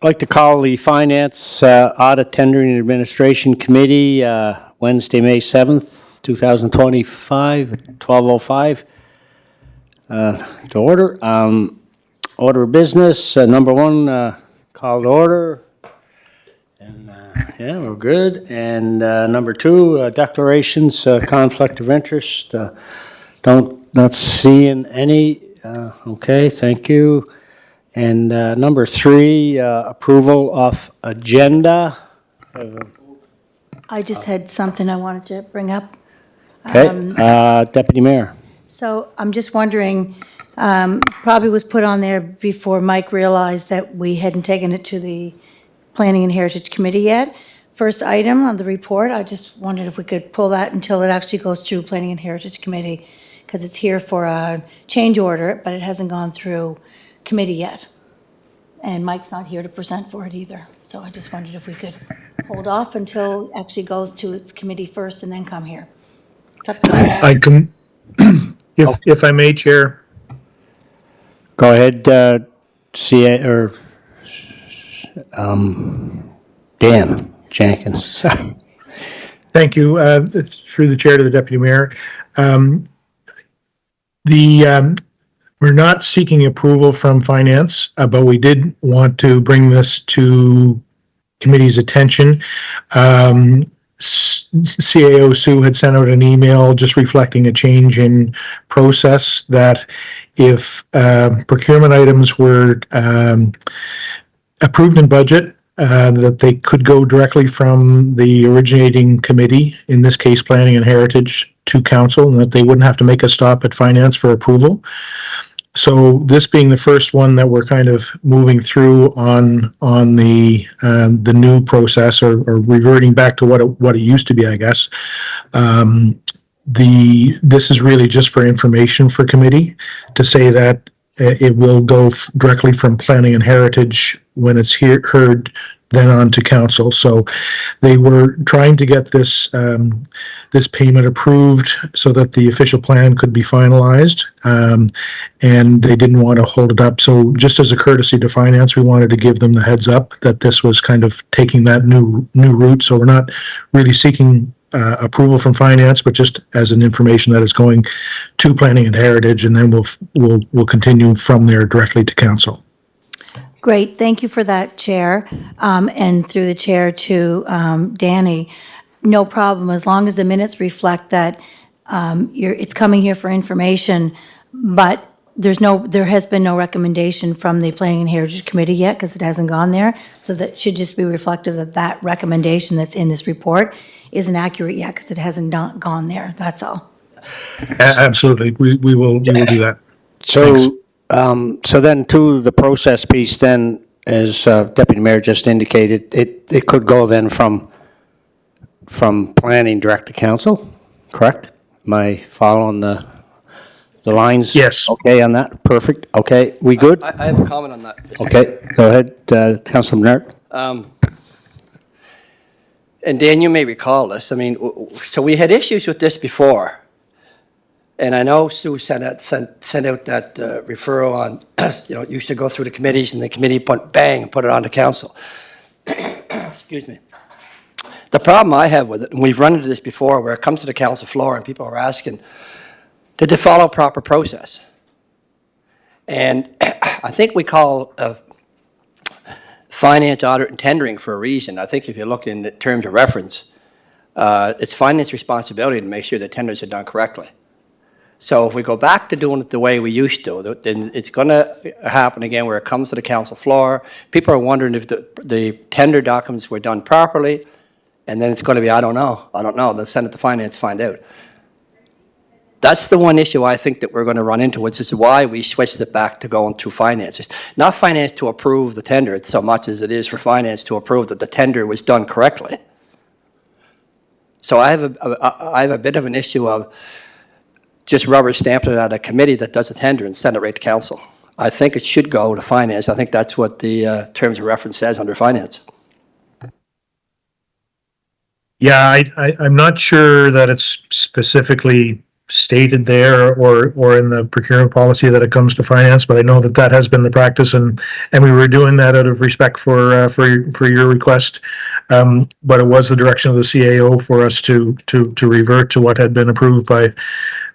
I'd like to call the Finance Audit Tendering and Administration Committee Wednesday, May 7th, 2025, at 12:05 to order. Order of business, number one, called order. And yeah, we're good. And number two, declarations, conflict of interest. Not seeing any. Okay, thank you. And number three, approval of agenda. I just had something I wanted to bring up. Okay, Deputy Mayor. So I'm just wondering, probably was put on there before Mike realized that we hadn't taken it to the Planning and Heritage Committee yet. First item on the report, I just wondered if we could pull that until it actually goes through Planning and Heritage Committee, because it's here for a change order, but it hasn't gone through committee yet. And Mike's not here to present for it either. So I just wondered if we could hold off until it actually goes to its committee first and then come here. It's up to you. I can, if I may, Chair. Go ahead, Dan Jenkins. Sorry. Thank you. It's through the Chair to the Deputy Mayor. We're not seeking approval from Finance, but we did want to bring this to committee's attention. CAO Sue had sent out an email just reflecting a change in process that if procurement items were approved in budget, that they could go directly from the originating committee, in this case Planning and Heritage, to Council, and that they wouldn't have to make a stop at Finance for approval. So this being the first one that we're kind of moving through on the new process, or reverting back to what it used to be, I guess. This is really just for information for committee to say that it will go directly from Planning and Heritage when it's heard, then on to Council. So they were trying to get this this payment approved so that the official plan could be finalized, and they didn't want to hold it up. So just as a courtesy to Finance, we wanted to give them the heads up that this was kind of taking that new route. So we're not really seeking approval from Finance, but just as an information that is going to Planning and Heritage, and then we'll continue from there directly to Council. Great, thank you for that, Chair, and through the Chair to Danny. No problem, as long as the minutes reflect that it's coming here for information, but there has been no recommendation from the Planning and Heritage Committee yet, because it hasn't gone there, so that should just be reflective that that recommendation that's in this report isn't accurate yet, because it hasn't gone there, that's all. Absolutely, we will do that. So, so then to the process piece, then, as Deputy Mayor just indicated, it could go then from planning direct to Council, correct? Am I following the lines? Yes. Okay on that? Perfect. Okay, we good? I have a comment on that. Okay, go ahead, Councilor Bernard. And Dan, you may recall this. I mean, so we had issues with this before. And I know Sue sent out that referral on, it used to go through the committees, and the committee put it on to Council. Excuse me. The problem I have with it, and we've run into this before, where it comes to the Council floor and people are asking, did they follow proper process? And I think we call Finance, Audit, and Tendering for a reason. I think if you look in the terms of reference, it's Finance responsibility to make sure the tenders are done correctly. So if we go back to doing it the way we used to, then it's going to happen again where it comes to the Council floor. People are wondering if the tender documents were done properly, and then it's going to be, I don't know. They'll send it to Finance to find out. That's the one issue I think that we're going to run into, which is why we switched it back to going through Finance. It's not Finance to approve the tender so much as it is for Finance to approve that the tender was done correctly. So I have a bit of an issue of just rubber stamping it out a committee that does a tender and send it right to Council. I think it should go to Finance. I think that's what the terms of reference says under Finance. Yeah, I'm not sure that it's specifically stated there or in the procurement policy that it comes to finance, but I know that that has been the practice, and we were doing that out of respect for your request. But it was the direction of the CAO for us to revert to what had been approved by.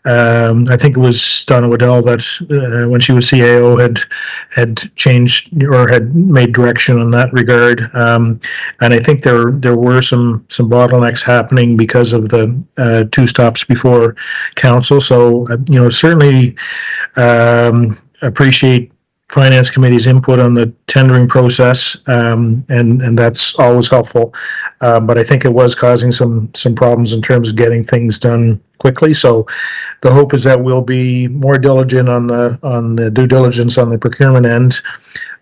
I think it was Donna Waddell that when she was CAO had changed or had made direction in that regard, and I think there were some bottlenecks happening because of the two stops before council. So certainly appreciate Finance Committee's input on the tendering process, and that's always helpful. But I think it was causing some problems in terms of getting things done quickly. So the hope is that we'll be more diligent on the due diligence on the procurement end.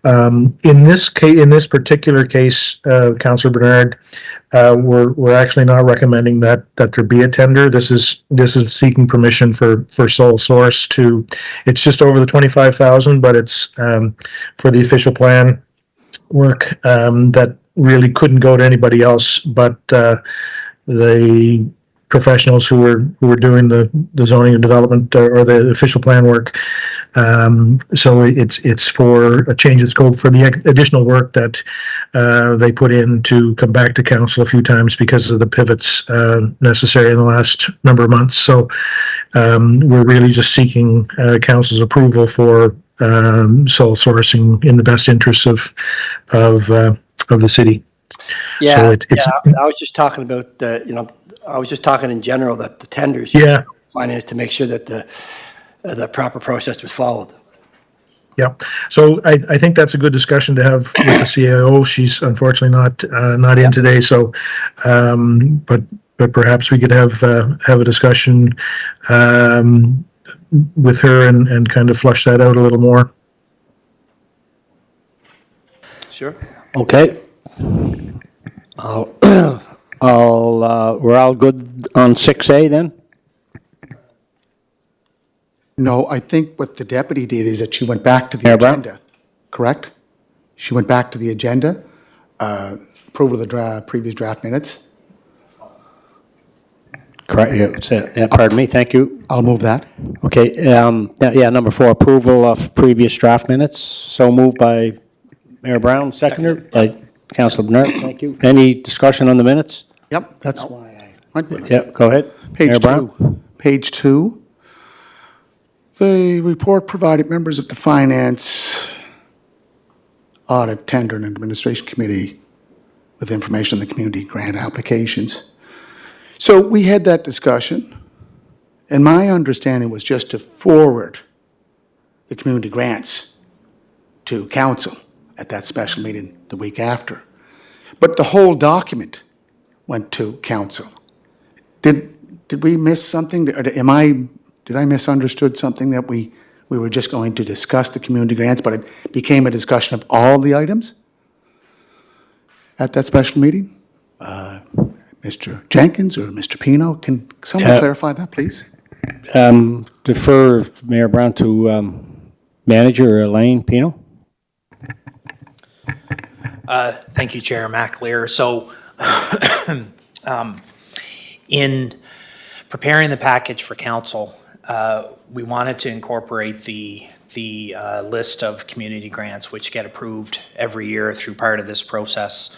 In this particular case, Councillor Bernard, we're actually not recommending that there be a tender. This is seeking permission for sole source to. It's just over the 25,000, but it's for the official plan work that really couldn't go to anybody else but the professionals who were doing the zoning and development or the official plan work. So it's for a change of scope for the additional work that they put in to come back to council a few times because of the pivots necessary in the last number of months. So we're really just seeking council's approval for sole sourcing in the best interests of the city. Yeah, So it's I was just talking about, I was just talking in general that the tenders. Yeah. Finance to make sure that the proper process was followed. Yeah, so I think that's a good discussion to have with the CAO. She's unfortunately not in today, so but perhaps we could have a discussion with her and kind of flush that out a little more. Sure. Okay. We're all good on 6A then? No, I think what the deputy did is that she went back to the Mayor Brown? agenda, correct? She went back to the agenda, approval of the previous draft minutes. Correct, yeah, pardon me, thank you. I'll move that. Okay, number 4, approval of previous draft minutes. So moved by Mayor Brown, seconder by Councilor Bernard, thank you. Any discussion on the minutes? Yep, that's why I went with it. Yeah, go ahead. Mayor Page Brown? 2. Page 2. The report provided members of the Finance, Audit, Tender, and Administration Committee with information on the community grant applications. So we had that discussion, and my understanding was just to forward the community grants to council at that special meeting the week after. But the whole document went to council. Did we miss something? Did I misunderstood something that we were just going to discuss the community grants, but it became a discussion of all the items at that special meeting? Mr. Jenkins or Mr. Pino, can someone clarify that, please? Defer Mayor Brown to Manager Elaine Pino. Thank you, Chair McAleer. So in preparing the package for council, we wanted to incorporate the list of community grants which get approved every year through part of this process.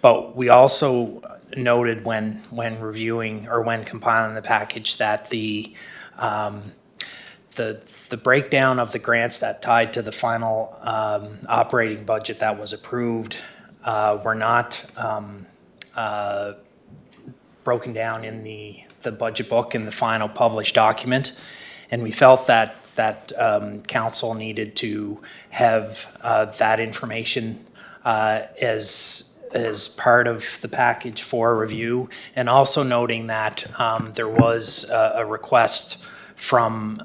But we also noted when reviewing or when compiling the package that the breakdown of the grants that tied to the final operating budget that was approved were not broken down in the budget book in the final published document, and we felt that council needed to have that information as part of the package for review, and also noting that there was a request from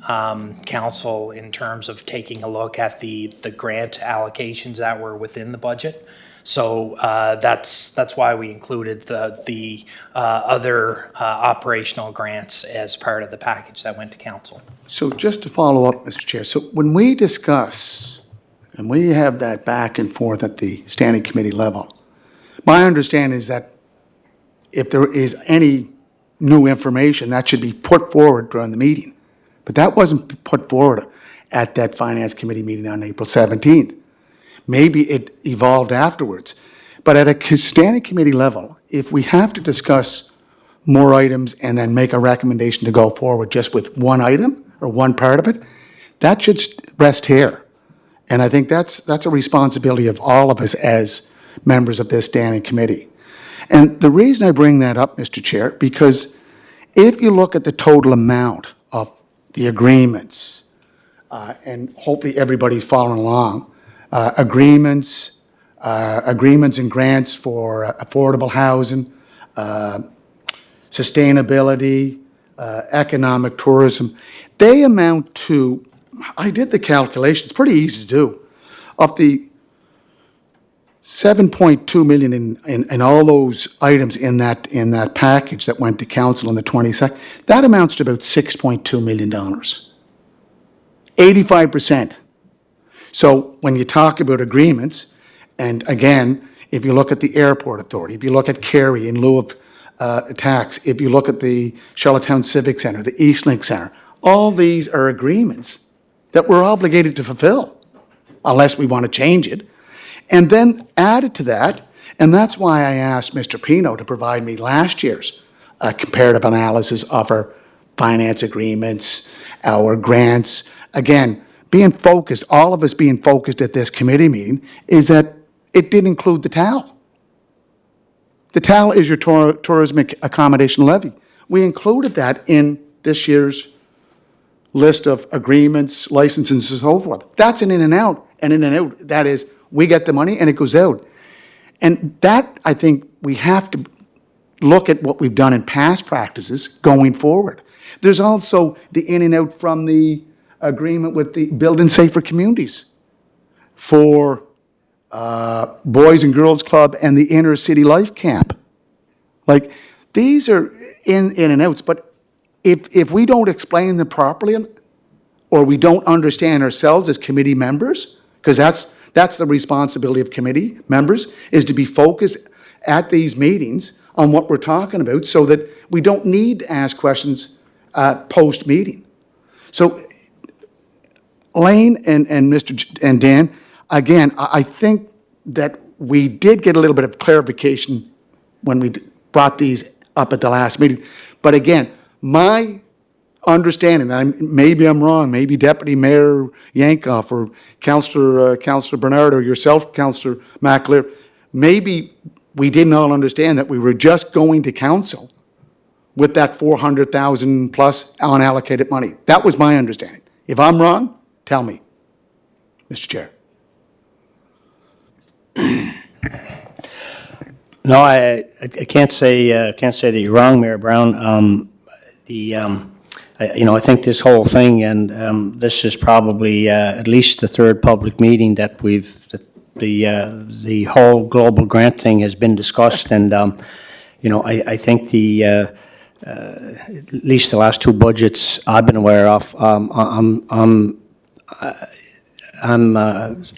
council in terms of taking a look at the grant allocations that were within the budget. So that's why we included the other operational grants as part of the package that went to council. So just to follow up, Mr. Chair, so when we discuss and we have that back and forth at the standing committee level, my understanding is that if there is any new information, that should be put forward during the meeting. But that wasn't put forward at that Finance Committee meeting on April 17th. Maybe it evolved afterwards. But at a standing committee level, if we have to discuss more items and then make a recommendation to go forward just with one item or one part of it, that should rest here. And I think that's a responsibility of all of us as members of this standing committee. And the reason I bring that up, Mr. Chair, because if you look at the total amount of the agreements, and hopefully everybody's following along, agreements and grants for affordable housing, sustainability, economic tourism, they amount to, I did the calculation, it's pretty easy to do, of the 7.2 million in all those items in that package that went to council on the 22nd, that amounts to about $6.2 million. 85%. So when you talk about agreements, and again, if you look at the Airport Authority, if you look at Kerry in lieu of tax, if you look at the Charlottetown Civic Centre, the Eastlink Centre, all these are agreements that we're obligated to fulfill, unless we want to change it. And then added to that, and that's why I asked Mr. Pino to provide me last year's comparative analysis of our finance agreements, our grants. Again, being focused, all of us being focused at this committee meeting, is that it did include the TAL. The TAL is your tourism accommodation levy. We included that in this year's list of agreements, licenses, and so forth. That's an in and out, that is, we get the money and it goes out. And that, I think, we have to look at what we've done in past practices going forward. There's also the in and out from the agreement with the Building Safer Communities for Boys and Girls Club and the Inner City Life Camp. Like, these are in and outs, but if we don't explain them properly, or we don't understand ourselves as committee members, because that's the responsibility of committee members, is to be focused at these meetings on what we're talking about so that we don't need to ask questions post-meeting. So Lane and and Dan, again, I think that we did get a little bit of clarification when we brought these up at the last meeting. But again, my understanding, maybe I'm wrong, maybe Deputy Mayor Yankoff or Councillor Bernard or yourself, Councillor McAleer, maybe we didn't all understand that we were just going to council with that 400,000 plus unallocated money. That was my understanding. If I'm wrong, tell me, Mr. Chair. No, I can't say that you're wrong, Mayor Brown. I think this whole thing, and this is probably at least the third public meeting that the whole global grant thing has been discussed, and I think at least the last two budgets I've been aware of, I'm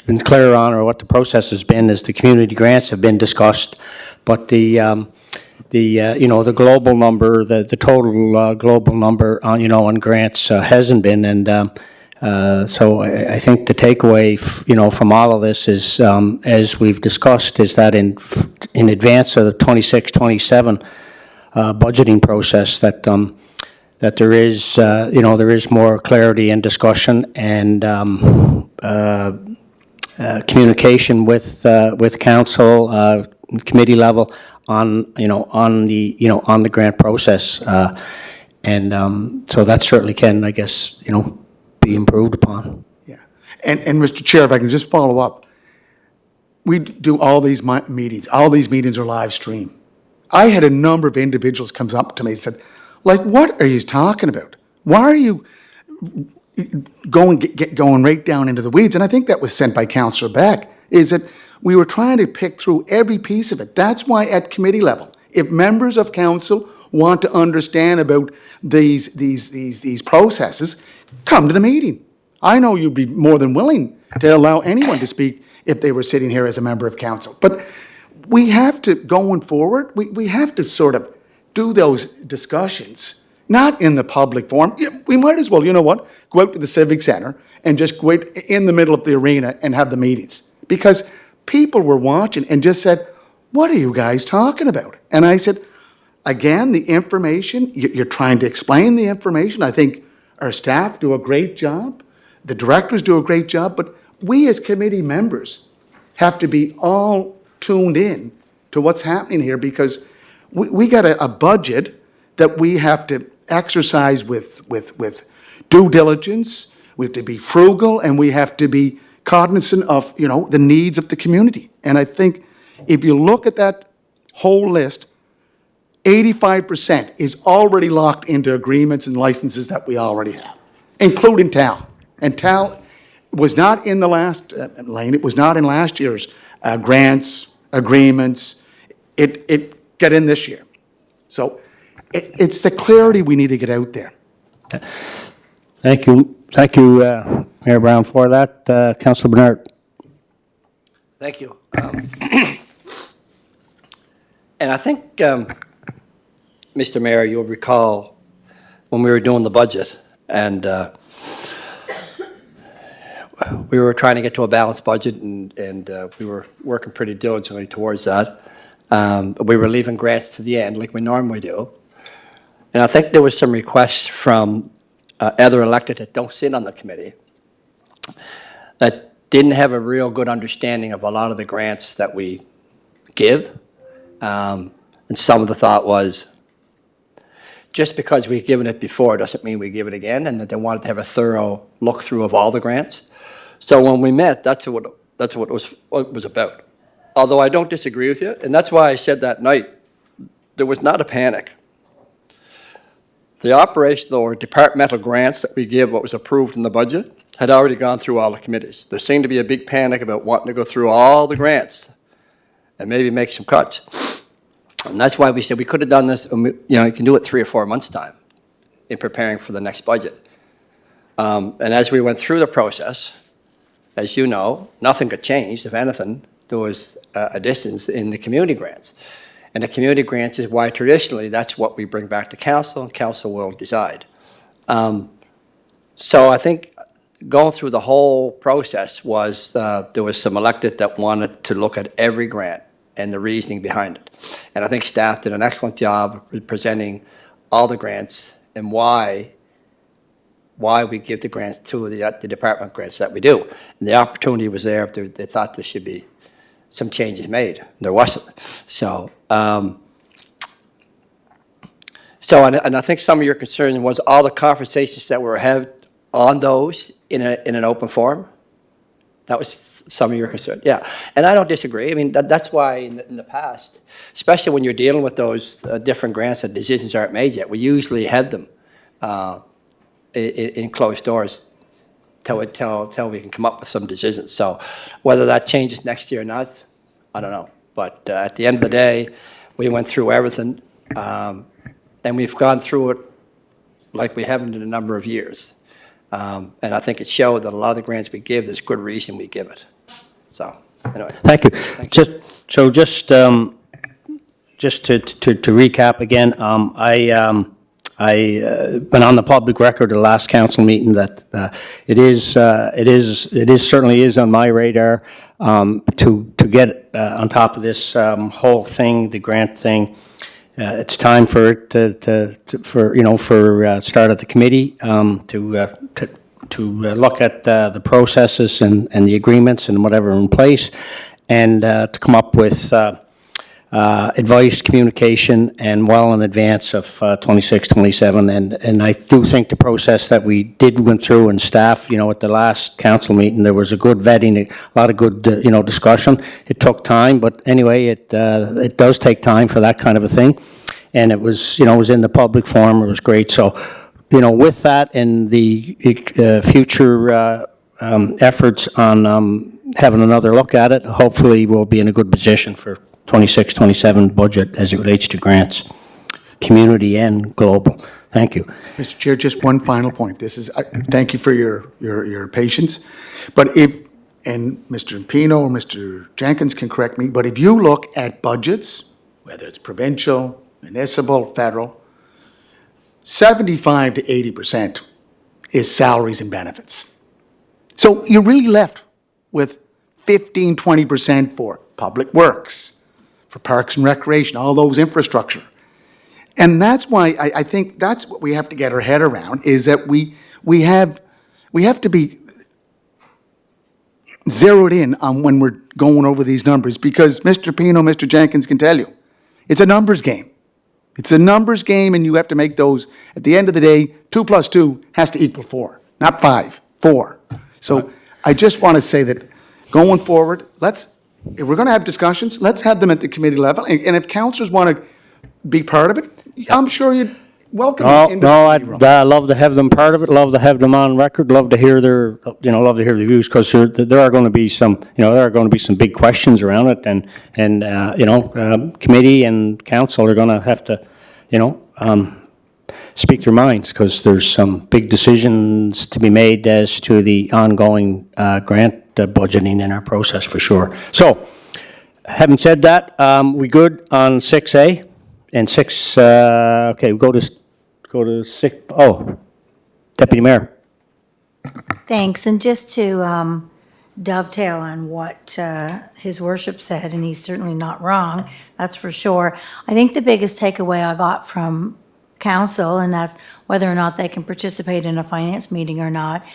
been clear on, or what the process has been, is the community grants have been discussed, but the global number, the total global number on, on grants hasn't been, and so I think the takeaway, from all of this is, as we've discussed, is that in advance of the 26-27 budgeting process, that there is, there is more clarity and discussion and communication with council, committee level on the grant process, and so that certainly can, I guess, be improved upon. Yeah. And Mr. Chair, if I can just follow up, we do all these meetings. All these meetings are live streamed. I had a number of individuals come up to me and said, like, what are you talking about? Why are you going right down into the weeds? And I think that was sent by Councillor Beck, is that we were trying to pick through every piece of it. That's why at committee level, if members of council want to understand about these processes, come to the meeting. I know you'd be more than willing to allow anyone to speak if they were sitting here as a member of council. But we have to, going forward, we have to sort of do those discussions, not in the public forum. Yeah, we might as well, you know what, go out to the Civic Center and just go out in the middle of the arena and have the meetings. Because people were watching and just said, what are you guys talking about? And I said, again, the information, you're trying to explain the information. I think our staff do a great job. The directors do a great job. But we as committee members have to be all tuned in to what's happening here, because we got a budget that we have to exercise with due diligence. We have to be frugal, and we have to be cognizant of, you know, the needs of the community. And I think if you look at that whole list, 85% is already locked into agreements and licenses that we already have, including TAL. And TAL was not in the last, Lane, it was not in last year's grants, agreements. It got in this year. So it's the clarity we need to get out there. Thank you, Mayor Brown, for that. Councillor Bernard. Thank you. And I think, Mr. Mayor, you'll recall when we were doing the budget, and we were trying to get to a balanced budget, and we were working pretty diligently towards that. We were leaving grants to the end, like we normally do. And I think there was some requests from other elected that don't sit on the committee that didn't have a real good understanding of a lot of the grants that we give. And some of the thought was, just because we've given it before doesn't mean we give it again, and that they wanted to have a thorough look through of all the grants. So when we met, that's what it was about. Although I don't disagree with you, and that's why I said that night, there was not a panic. The operational or departmental grants that we give, what was approved in the budget, had already gone through all the committees. There seemed to be a big panic about wanting to go through all the grants and maybe make some cuts. And that's why we said we could have done this, and you can do it 3 or 4 months' time in preparing for the next budget. And as we went through the process, as you know, nothing got changed. If anything, there was additions in the community grants. And the community grants is why traditionally that's what we bring back to council, and council will decide. So I think going through the whole process was, there was some elected that wanted to look at every grant and the reasoning behind it. And I think staff did an excellent job presenting all the grants and why we give the grants to the department grants that we do. And the opportunity was there if they thought there should be some changes made. There wasn't. So, and I think some of your concern was all the conversations that were had on those in an open forum. That was some of your concern. Yeah, and I don't disagree. I mean, that's why in the past, especially when you're dealing with those different grants and decisions aren't made yet, we usually had them in closed doors till we can come up with some decisions. So whether that changes next year or not, I don't know. But at the end of the day, we went through everything, and we've gone through it like we haven't in a number of years. And I think it showed that a lot of the grants we give, there's good reason we give it. So, anyway. Thank you. Just to recap again, I went on the public record at the last council meeting that it certainly is on my radar to get on top of this whole thing, the grant thing. It's time for it for start of the committee to look at the processes and the agreements and whatever in place, and to come up with advice, communication, and well in advance of 26, 27. And I do think the process that we went through and staff, at the last council meeting, there was a good vetting, a lot of good, discussion. It took time, but anyway, it does take time for that kind of a thing. And it was, it was in the public forum. It was great. So, with that and the future efforts on having another look at it, hopefully we'll be in a good position for 26, 27 budget as it relates to grants, community and global. Thank you. Mr. Chair, just one final point. Thank you for your patience. But and Mr. Pino or Mr. Jenkins can correct me, but if you look at budgets, whether it's provincial, municipal, federal, 75 to 80% is salaries and benefits. So you're really left with 15, 20% for public works, for parks and recreation, all those infrastructure. And that's why I think that's what we have to get our head around, is that we have to be zeroed in on when we're going over these numbers, because Mr. Pino, Mr. Jenkins can tell you, it's a numbers game. It's a numbers game, and you have to make those, at the end of the day, 2 plus 2 has to equal 4, not 5, 4. So I just want to say that going forward, if we're going to have discussions, let's have them at the committee level. And if councillors want to be part of it, I'm sure you'd welcome them into the No, committee room. I'd love to have them part of it, love to have them on record, love to hear their, love to hear the views, because there are going to be some, there are going to be some big questions around it, and committee and council are going to have to, speak their minds, because there's some big decisions to be made as to the ongoing grant budgeting in our process, for sure. So, having said that, we good on 6A? And 6, okay, we go to 6, Deputy Mayor. Thanks, and just to dovetail on what his worship said, and he's certainly not wrong, that's for sure. I think the biggest takeaway I got from council, and that's whether or not they can participate in a finance meeting or not,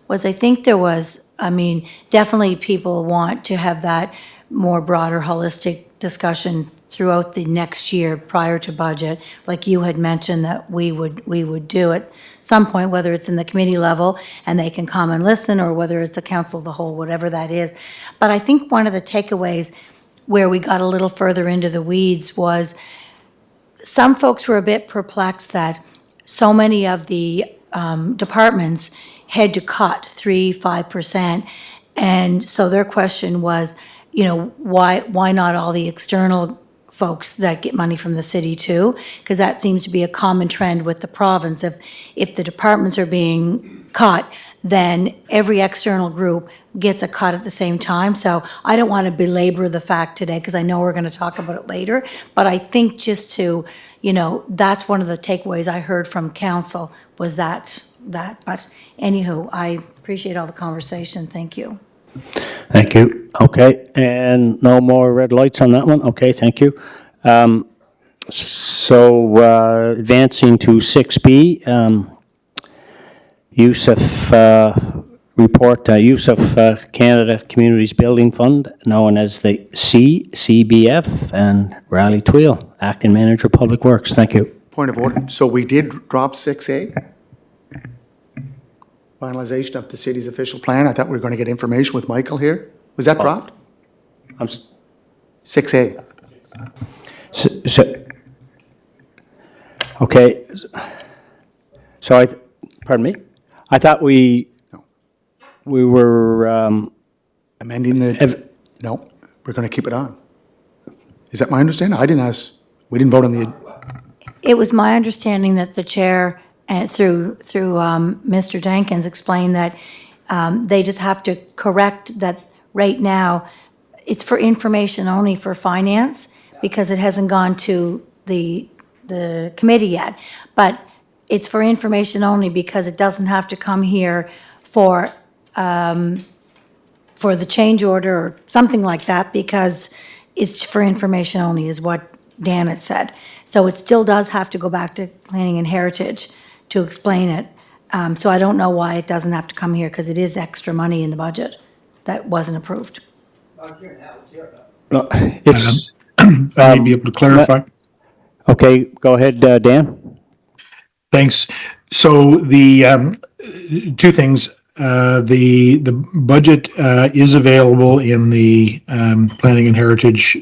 was I think there was, definitely people want to have that more broader holistic discussion throughout the next year prior to budget, like you had mentioned that we would do at some point, whether it's in the committee level and they can come and listen, or whether it's a council of the whole, whatever that is. But I think one of the takeaways where we got a little further into the weeds was some folks were a bit perplexed that so many of the departments had to cut 5%. And so their question was, why not all the external folks that get money from the city too? Because that seems to be a common trend with the province. If the departments are being cut, then every external group gets a cut at the same time. So I don't want to belabor the fact today, because I know we're going to talk about it later. But I think just to, that's one of the takeaways I heard from council was that. But anywho, I appreciate all the conversation. Thank you. Thank you. Okay, and no more red lights on that one? Okay, thank you. So, advancing to 6B, report, use of Canada Communities Building Fund, known as the CBF, and Riley Tweel, Acting Manager, Public Works. Thank you. Point of order. So we did drop 6A? Finalization of the city's official plan. I thought we were going to get information with Michael here. Was that dropped? 6A. Okay, so pardon me? I thought we were, Amending the, no, we're going to keep it on. Is that my understanding? I didn't ask, we didn't vote on the, It was my understanding that the chair, through Mr. Jenkins, explained that they just have to correct that right now, it's for information only for finance, because it hasn't gone to the committee yet. But it's for information only because it doesn't have to come here for the change order or something like that, because it's for information only, is what Dan had said. So it still does have to go back to Planning and Heritage to explain it. So I don't know why it doesn't have to come here, because it is extra money in the budget that wasn't approved. no, it's, I may be able to clarify. okay, go ahead, Dan. Thanks. So the two things. The budget is available in the Planning and Heritage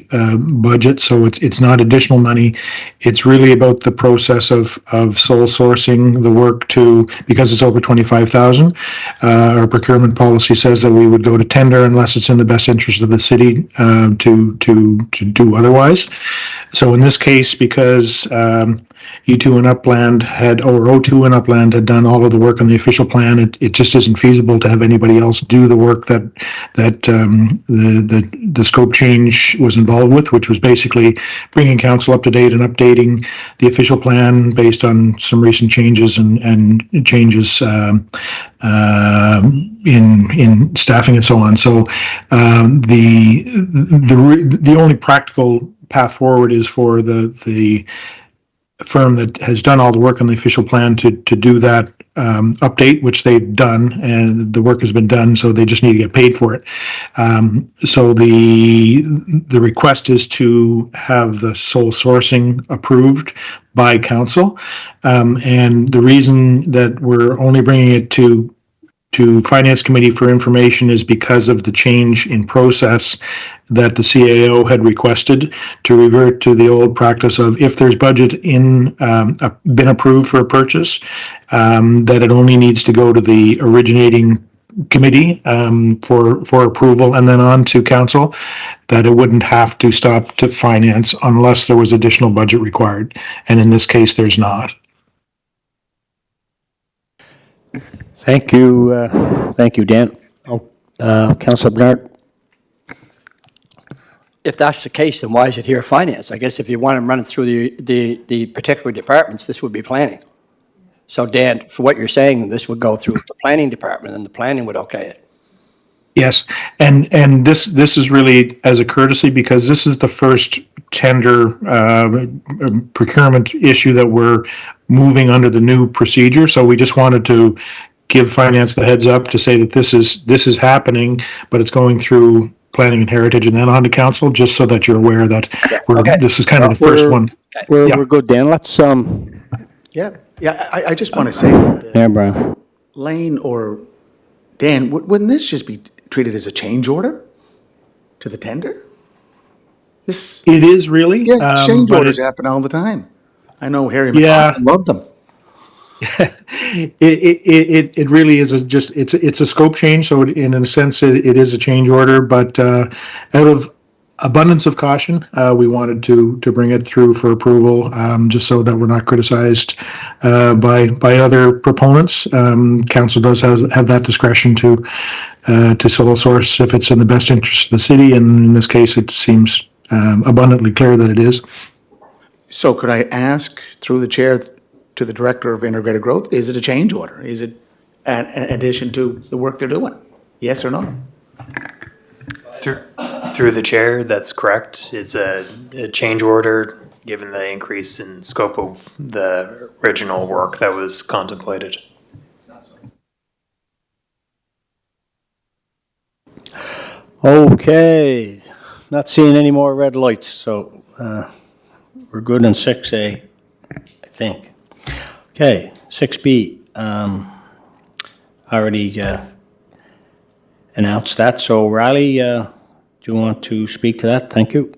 budget, so it's not additional money. It's really about the process of sole sourcing the work because it's over 25,000. Our procurement policy says that we would go to tender unless it's in the best interest of the city to do otherwise. So in this case, because E2 and Upland had, or O2 and Upland had done all of the work on the official plan. It just isn't feasible to have anybody else do the work that the scope change was involved with, which was basically bringing council up to date and updating the official plan based on some recent changes and changes in staffing and so on. So the only practical path forward is for the firm that has done all the work on the official plan to do that update, which they've done, and the work has been done, so they just need to get paid for it. So the request is to have the sole sourcing approved by council, and the reason that we're only bringing it to Finance Committee for information is because of the change in process that the CAO had requested to revert to the old practice of, if there's budget been approved for a purchase, that it only needs to go to the originating committee for approval and then on to council, that it wouldn't have to stop to finance unless there was additional budget required. And in this case, there's not. Thank you, Dan. Councillor Bernard? If that's the case, then why is it here finance? I guess if you want to run it through the particular departments, this would be planning. So Dan, for what you're saying, this would go through the planning department and the planning would okay it. Yes, and this is really as a courtesy, because this is the first tender procurement issue that we're moving under the new procedure. So we just wanted to give finance the heads up to say that this is happening, but it's going through planning and heritage and then on to council, just so that you're aware that this is kind of the first one. We're good, Dan. Let's, Yeah, I just want to say, that, yeah, Brian. Lane or Dan, wouldn't this just be treated as a change order to the tender? This, It is really. yeah, change but orders happen all the time. I know Harry Yeah. McConnell loved them. It really is it's a scope change, so in a sense it is a change order, but out of abundance of caution, we wanted to bring it through for approval, just so that we're not criticized by other proponents. Council does have that discretion to sole source if it's in the best interest of the city, and in this case it seems abundantly clear that it is. So could I ask, through the chair, to the Director of Integrated Growth, is it a change order? Is it an addition to the work they're doing? Yes or no? Through the chair, that's correct. It's a change order, given the increase in scope of the original work that was contemplated. Okay, not seeing any more red lights, so we're good in 6A, I think. Okay, 6B, already announced that, so Riley, do you want to speak to that? Thank you.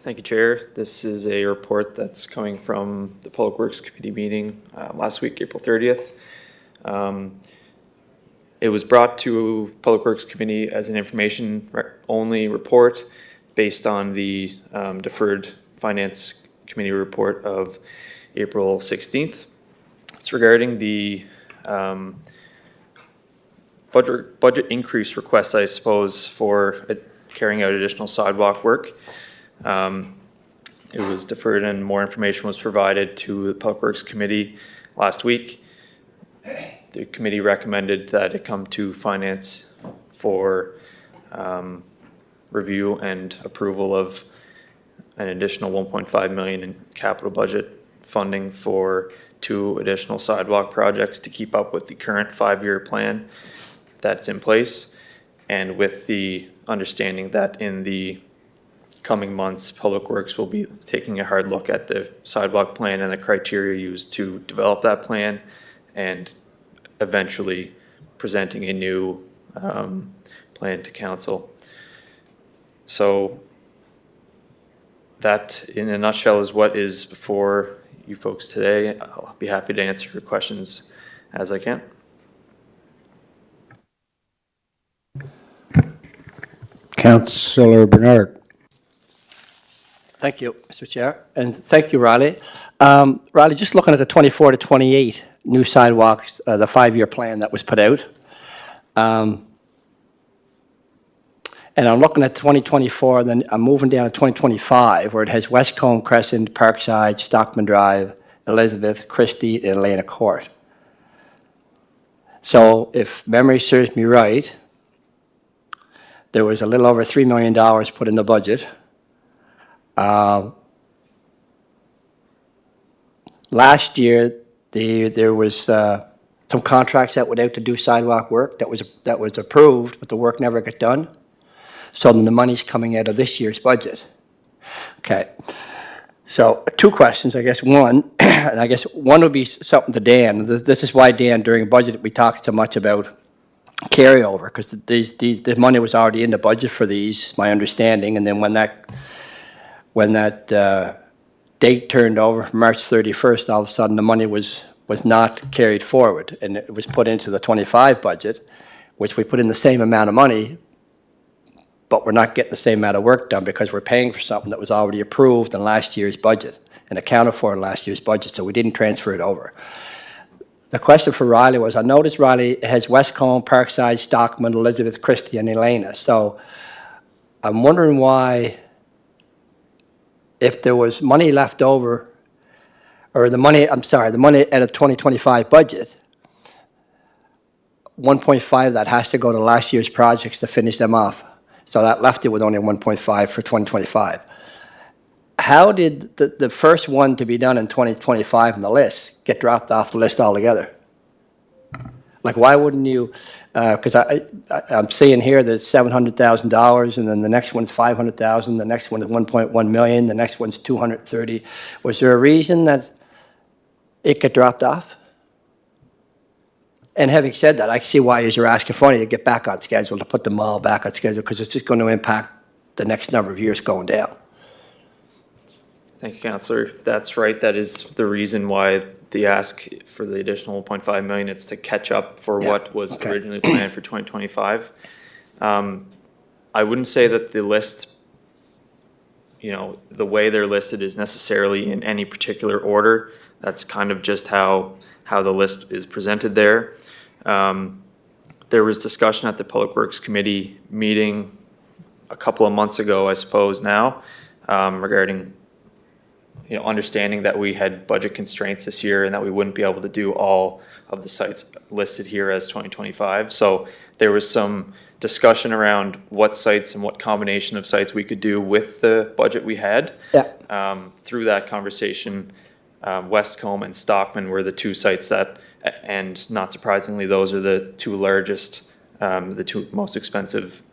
Thank you, Chair. This is a report that's coming from the Public Works Committee meeting last week, April 30th. It was brought to Public Works Committee as an information-only report based on the deferred Finance Committee report of April 16th. It's regarding the budget increase request, I suppose, for carrying out additional sidewalk work. It was deferred and more information was provided to the Public Works Committee last week. The committee recommended that it come to Finance for review and approval of an additional 1.5 million in capital budget funding for 2 additional sidewalk projects to keep up with the current 5-year plan that's in place, and with the understanding that in the coming months, Public Works will be taking a hard look at the sidewalk plan and the criteria used to develop that plan, and eventually presenting a new plan to council. So that, in a nutshell, is what is before you folks today. I'll be happy to answer your questions as I can. Councillor Bernard. Thank you, Mr. Chair, and thank you, Riley. Riley, just looking at the 24 to 28 new sidewalks, the 5-year plan that was put out. And I'm looking at 2024, then I'm moving down to 2025, where it has Westcombe Crescent, Parkside, Stockman Drive, Elizabeth, Christie, and Elena Court. So if memory serves me right, there was a little over $3 million put in the budget. Last year, there was some contracts that went out to do sidewalk work that was approved, but the work never got done. So then the money's coming out of this year's budget. Okay. So 2 questions, I guess. One, and I guess one would be something to Dan. This is why, Dan, during budget, we talked so much about carryover, because the money was already in the budget for these, my understanding. And then when that date turned over from March 31st, all of a sudden the money was not carried forward, and it was put into the 25 budget, which we put in the same amount of money, but we're not getting the same amount of work done because we're paying for something that was already approved in last year's budget and accounted for in last year's budget, so we didn't transfer it over. The question for Riley was, I noticed Riley has Westcombe, Parkside, Stockman, Elizabeth, Christie, and Elena. So I'm wondering why, if there was money left over, or the money out of 2025 budget, 1.5 of that has to go to last year's projects to finish them off. So that left it with only 1.5 for 2025. How did the first one to be done in 2025 on the list get dropped off the list altogether? Like, why wouldn't you, because I'm seeing here that it's $700,000, and then the next one's $500,000, the next one is $1.1 million, the next one's $230,000. Was there a reason that it got dropped off? And having said that, I see why you're asking for money to get back on schedule, to put them all back on schedule, because it's just going to impact the next number of years going down. Thank you, Councillor. That's right. That is the reason why the ask for the additional 1.5 million. It's to catch up for what was originally planned for 2025. I wouldn't say that the list, the way they're listed is necessarily in any particular order. That's kind of just how the list is presented there. There was discussion at the Public Works Committee meeting a couple of months ago, I suppose now, regarding understanding that we had budget constraints this year and that we wouldn't be able to do all of the sites listed here as 2025. So there was some discussion around what sites and what combination of sites we could do with the budget we had. Yeah. Through that conversation, Westcombe and Stockman were the 2 sites that, and not surprisingly, those are the 2 largest, the 2 most expensive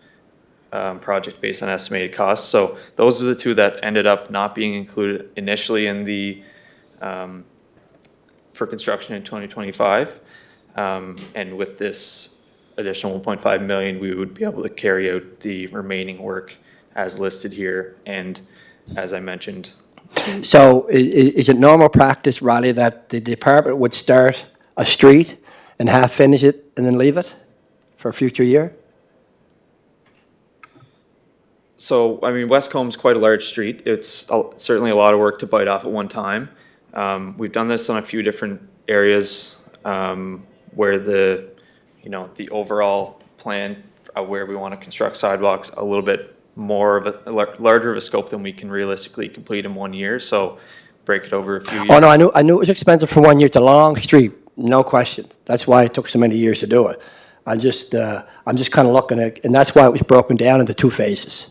project based on estimated costs. So those are the 2 that ended up not being included initially in the for construction in 2025. And with this additional 1.5 million, we would be able to carry out the remaining work as listed here. And as I mentioned, So is it normal practice, Riley, that the department would start a street and half finish it and then leave it for a future year? so, I mean, Westcombe's quite a large street. It's certainly a lot of work to bite off at one time. We've done this on a few different areas where the overall plan of where we want to construct sidewalks a little bit more of a larger of a scope than we can realistically complete in 1 year. So break it over a few years. Oh, no, I knew it was expensive for 1 year. It's a long street, no question. That's why it took so many years to do it. I'm just kind of looking at, and that's why it was broken down into 2 phases.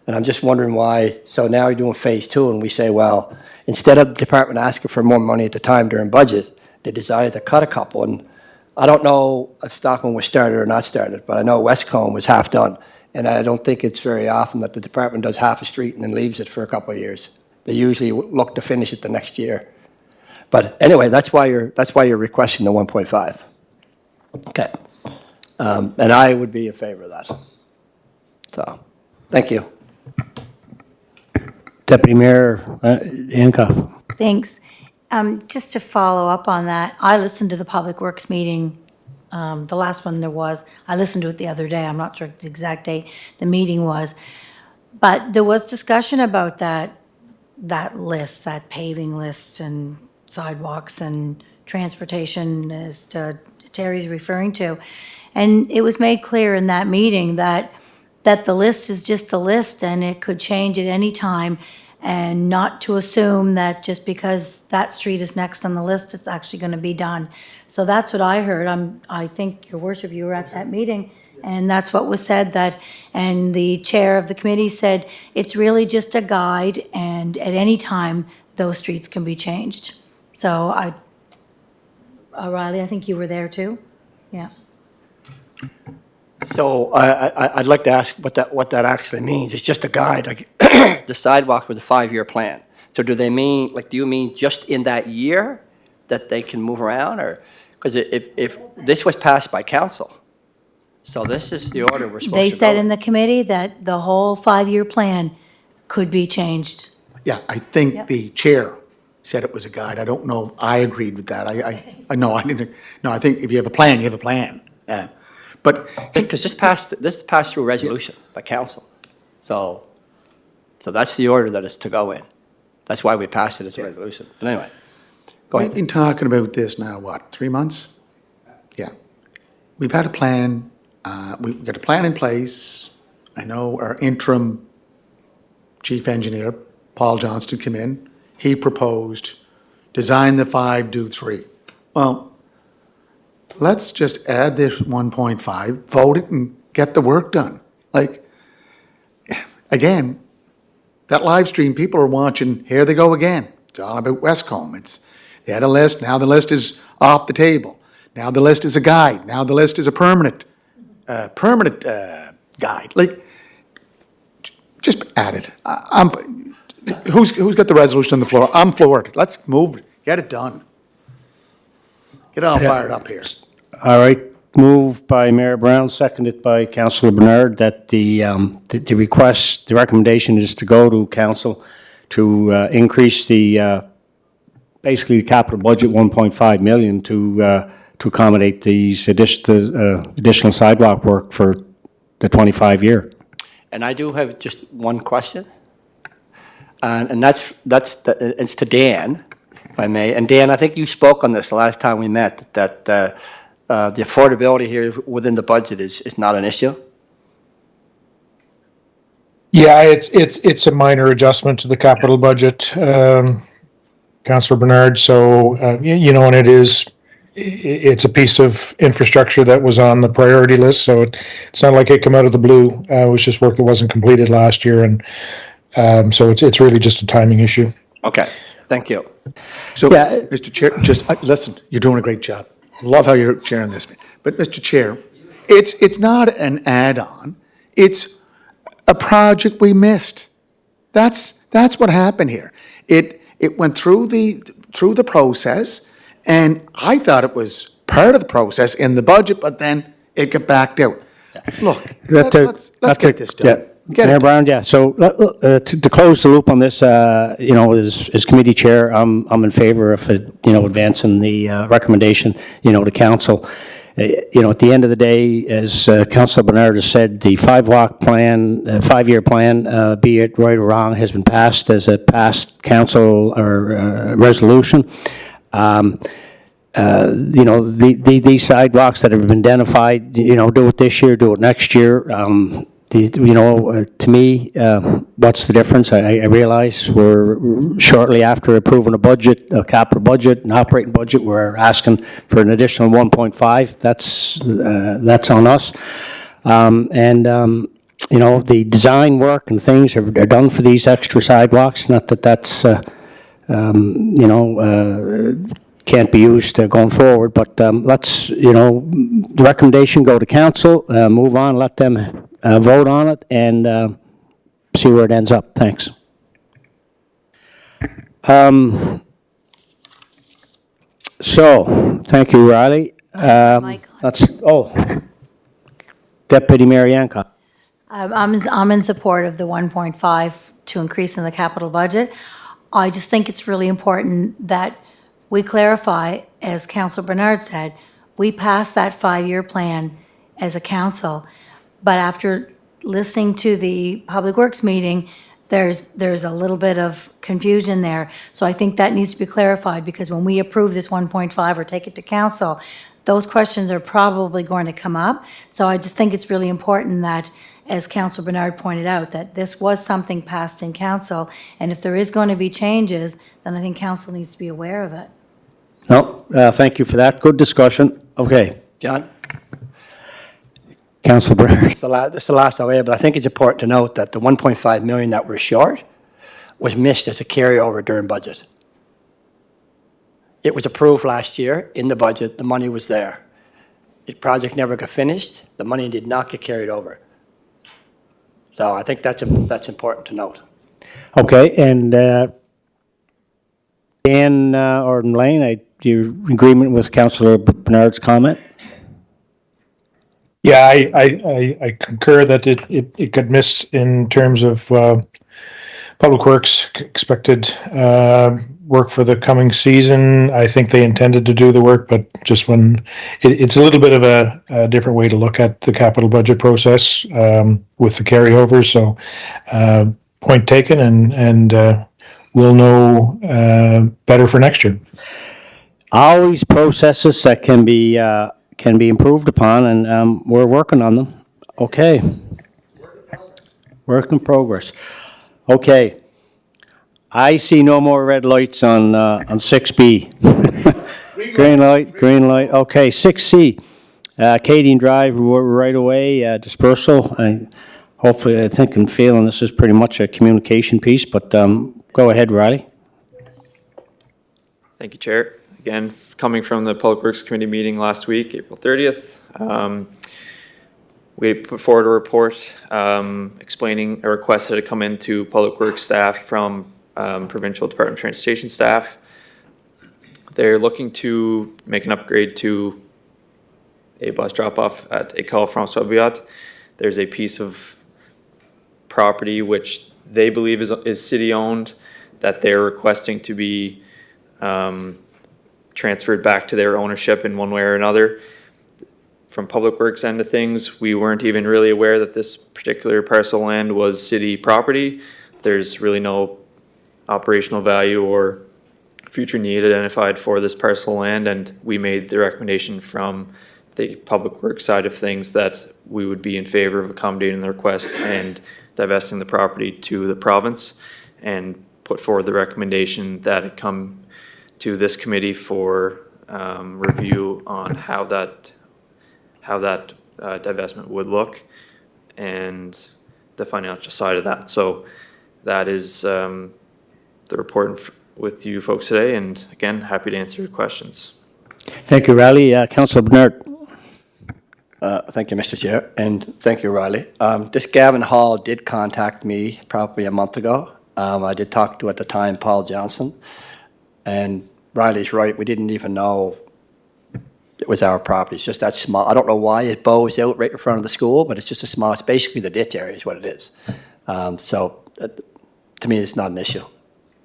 And I'm just wondering why, so now we're doing phase 2, and we say, well, instead of the department asking for more money at the time during budget, they decided to cut a couple. And I don't know if Stockman was started or not started, but I know Westcombe was half done. And I don't think it's very often that the department does half a street and then leaves it for a couple of years. They usually look to finish it the next year. But anyway, that's why you're requesting the 1.5. Okay. And I would be in favor of that. So, thank you. Deputy Mayor Hancock. Thanks. Just to follow up on that, I listened to the Public Works meeting, the last one there was. I listened to it the other day. I'm not sure the exact date the meeting was. But there was discussion about that that list, that paving list and sidewalks and transportation, as Terry's referring to. And it was made clear in that meeting that the list is just the list and it could change at any time, and not to assume that just because that street is next on the list, it's actually going to be done. So that's what I heard. I think, Your Worship, you were at that meeting, and that's what was said, and the chair of the committee said, it's really just a guide, and at any time, those streets can be changed. So Riley, I think you were there too? Yeah. So I'd like to ask what that actually means. It's just a guide, like the sidewalk with a 5-year plan. So do you mean just in that year that they can move around, or, because if this was passed by council, so this is the order we're supposed to go. They said in the committee that the whole 5-year plan could be changed. Yeah, I think Yep. the chair said it was a guide. I don't know, I agreed with that. No, I didn't, no, I think if you have a plan, you have a plan. But Because this passed through resolution by council. So that's the order that is to go in. That's why we passed it as a resolution. But anyway, go we've ahead. been talking about this now, what, 3 months? Yeah. We've had a plan, we've got a plan in place. I know our interim chief engineer, Paul Johnston, came in. He proposed, design the 5, do 3. Well, let's just add this 1.5, vote it, and get the work done. Like, again, that live stream, people are watching, here they go again. It's all about Westcombe. They had a list, now the list is off the table. Now the list is a guide, now the list is a permanent guide. Like, just add it. Who's got the resolution on the floor? I'm floored. Let's move it, get it done. Get all fired up here. All right, moved by Mayor Brown, seconded by Councillor Bernard, that the request, the recommendation is to go to council to increase basically the capital budget 1.5 million to accommodate these additional sidewalk work for the 25-year. And I do have just one question. And it's to Dan, if I may. And Dan, I think you spoke on this the last time we met, that the affordability here within the budget is not an issue. Yeah, it's a minor adjustment to the capital budget, Councillor Bernard. So, and it's a piece of infrastructure that was on the priority list. So it's not like it came out of the blue. It was just work that wasn't completed last year. And so it's really just a timing issue. Okay, thank you. So, Yeah. Mr. Chair, just, listen, you're doing a great job. Love how you're chairing this. But, Mr. Chair, it's not an add-on. It's a project we missed. That's what happened here. It went through the process, and I thought it was part of the process in the budget, but then it got backed out. Look, let's get this done. Yeah. Get it Mayor done. Brown, yeah, so to close the loop on this, as committee chair, I'm in favor of, advancing the recommendation, to council. At the end of the day, as Councilor Bernard has said, the 5-year plan, be it right or wrong, has been passed as a past council or resolution. These sidewalks that have been identified, do it this year, do it next year. To me, what's the difference? I realize we're shortly after approving a capital budget, an operating budget, we're asking for an additional 1.5. That's on us. The design work and things are done for these extra sidewalks. Not that that's, can't be used going forward, but let's, the recommendation go to council, move on, let them vote on it, and see where it ends up. Thanks. So, thank you, Riley. Mike. Deputy Mayor Yankoff. I'm in support of the 1.5 to increase in the capital budget. I just think it's really important that we clarify, as Councilor Bernard said, we passed that 5-year plan as a council, but after listening to the Public Works meeting, there's a little bit of confusion there. So I think that needs to be clarified, because when we approve this 1.5 or take it to council, those questions are probably going to come up. So I just think it's really important that, as Councillor Bernard pointed out, that this was something passed in council, and if there is going to be changes, then I think council needs to be aware of it. No, thank you for that. Good discussion. Okay, John? Councillor Bernard. This is the last I'll add, but I think it's important to note that the 1.5 million that we're short was missed as a carryover during budget. It was approved last year in the budget, the money was there. The project never got finished, the money did not get carried over. So I think that's important to note. Okay, and Dan or Lane, do you agreement with Councillor Bernard's comment? Yeah, I concur that it got missed in terms of Public Works expected work for the coming season. I think they intended to do the work, but just when it's a little bit of a different way to look at the capital budget process with the carryovers. So point taken, and we'll know better for next year. Always processes that can be improved upon, and we're working on them. Okay. Work in progress. Okay. I see no more red lights on 6B. Green light. Okay, 6C. Acadian Drive right away, dispersal. Hopefully, I think and feeling this is pretty much a communication piece, but go ahead, Riley. Thank you, Chair. Again, coming from the Public Works Committee meeting last week, April 30th, we put forward a report explaining a request that had come into Public Works staff from Provincial Department of Transportation staff. They're looking to make an upgrade to a bus drop-off at École François Biot. There's a piece of property which they believe is city-owned that they're requesting to be transferred back to their ownership in one way or another. From Public Works end of things, we weren't even really aware that this particular parcel of land was city property. There's really no operational value or future need identified for this parcel of land, and we made the recommendation from the Public Works side of things that we would be in favor of accommodating the request and divesting the property to the province, and put forward the recommendation that it come to this committee for review on how that divestment would look and the financial side of that. So that is the report with you folks today, and again, happy to answer your questions. Thank you, Riley. Councillor Bernard. Thank you, Mr. Chair, and thank you, Riley. This Gavin Hall did contact me probably a month ago. I did talk to, at the time, Paul Johnson, and Riley's right, we didn't even know it was our property. It's just that small. I don't know why it bows out right in front of the school, but it's just a small, it's basically the ditch area is what it is. To me, it's not an issue.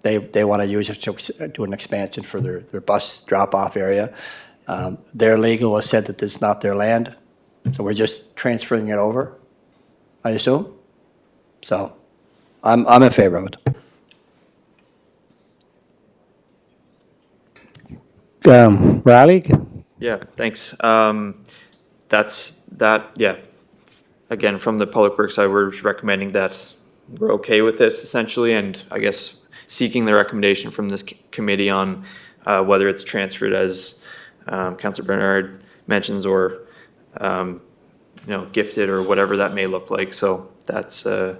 They want to use it to do an expansion for their bus drop-off area. Their legal has said that it's not their land, so we're just transferring it over, I assume. So I'm in favor of it. Riley? Yeah, thanks. Yeah. Again, from the Public Works side, we're recommending that we're okay with it essentially, and I guess seeking the recommendation from this committee on whether it's transferred as Councillor Bernard mentions, or gifted, or whatever that may look like. So that's I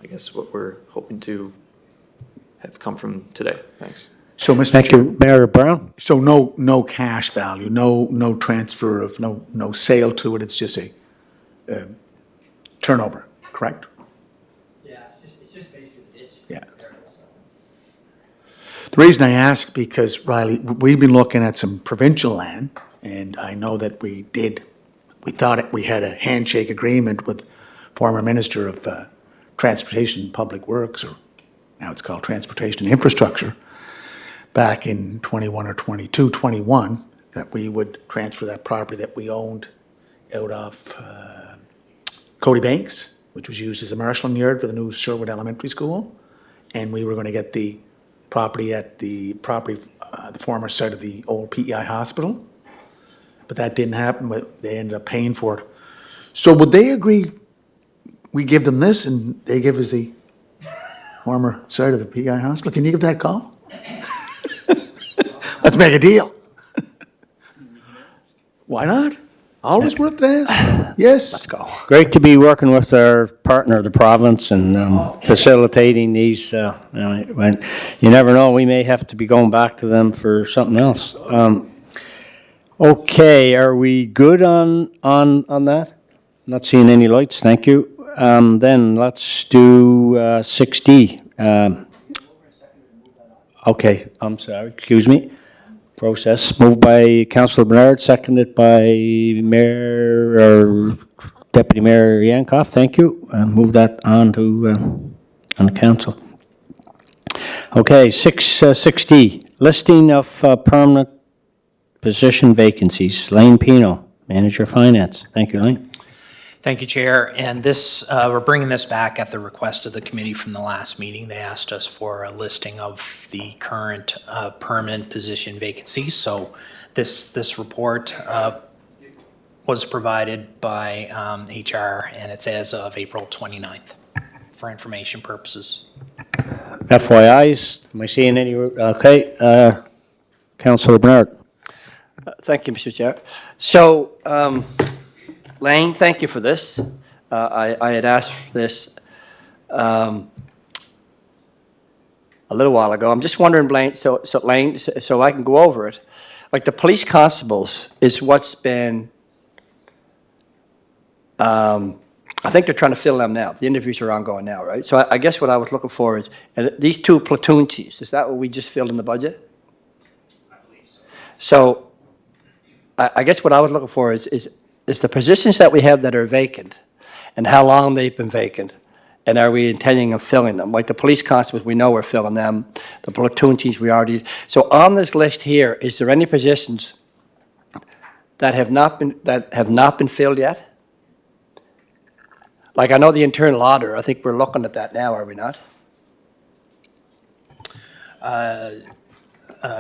guess what we're hoping to have come from today. Thanks. So, Mr. Thank Chair, you, Mayor Brown. so no cash value, no transfer of, no sale to it, it's just a turnover, correct? Yeah, it's just basically the ditch. Yeah. The reason I ask, because Riley, we've been looking at some provincial land, and I know that we thought we had a handshake agreement with former Minister of Transportation and Public Works, or now it's called Transportation and Infrastructure, back in 21, that we would transfer that property that we owned out of Cody Banks, which was used as a marshalling yard for the new Sherwood Elementary School. And we were going to get the property at the former site of the old PEI hospital. But that didn't happen, but they ended up paying for it. So would they agree we give them this and they give us the former site of the PEI hospital? Can you give that a call? Let's make a deal. Why not? Always worth the ask. Yes. Let's go. Great to be working with our partner, the province, and facilitating these. When you never know, we may have to be going back to them for something else. Okay, are we good on that? Not seeing any lights, thank you. Then let's do 6D. Okay, I'm sorry, excuse me. Process moved by Councillor Bernard, seconded by Mayor or Deputy Mayor Yankoff. Thank you. Move that on to on the council. Okay, 6D, listing of permanent position vacancies. Lane Pino, Manager of Finance. Thank you, Lane. Thank you, Chair. And this, we're bringing this back at the request of the committee from the last meeting. They asked us for a listing of the current permanent position vacancies. So this report was provided by HR, and it's as of April 29th for information purposes. FYIs, am I seeing any? Okay, Councillor Bernard. Thank you, Mr. Chair. So, Lane, thank you for this. I had asked for this a little while ago. I'm just wondering, Lane, so I can go over it. Like the police constables is what's been, I think they're trying to fill them now. The interviews are ongoing now, right? So I guess what I was looking for is, and these two platoon chiefs, is that what we just filled in the budget? I believe so. So I guess what I was looking for is the positions that we have that are vacant and how long they've been vacant, and are we intending of filling them? Like the police constables, we know we're filling them. The platoon chiefs, we already. So on this list here, is there any positions that have not been filled yet? Like I know the internal auditor, I think we're looking at that now, are we not?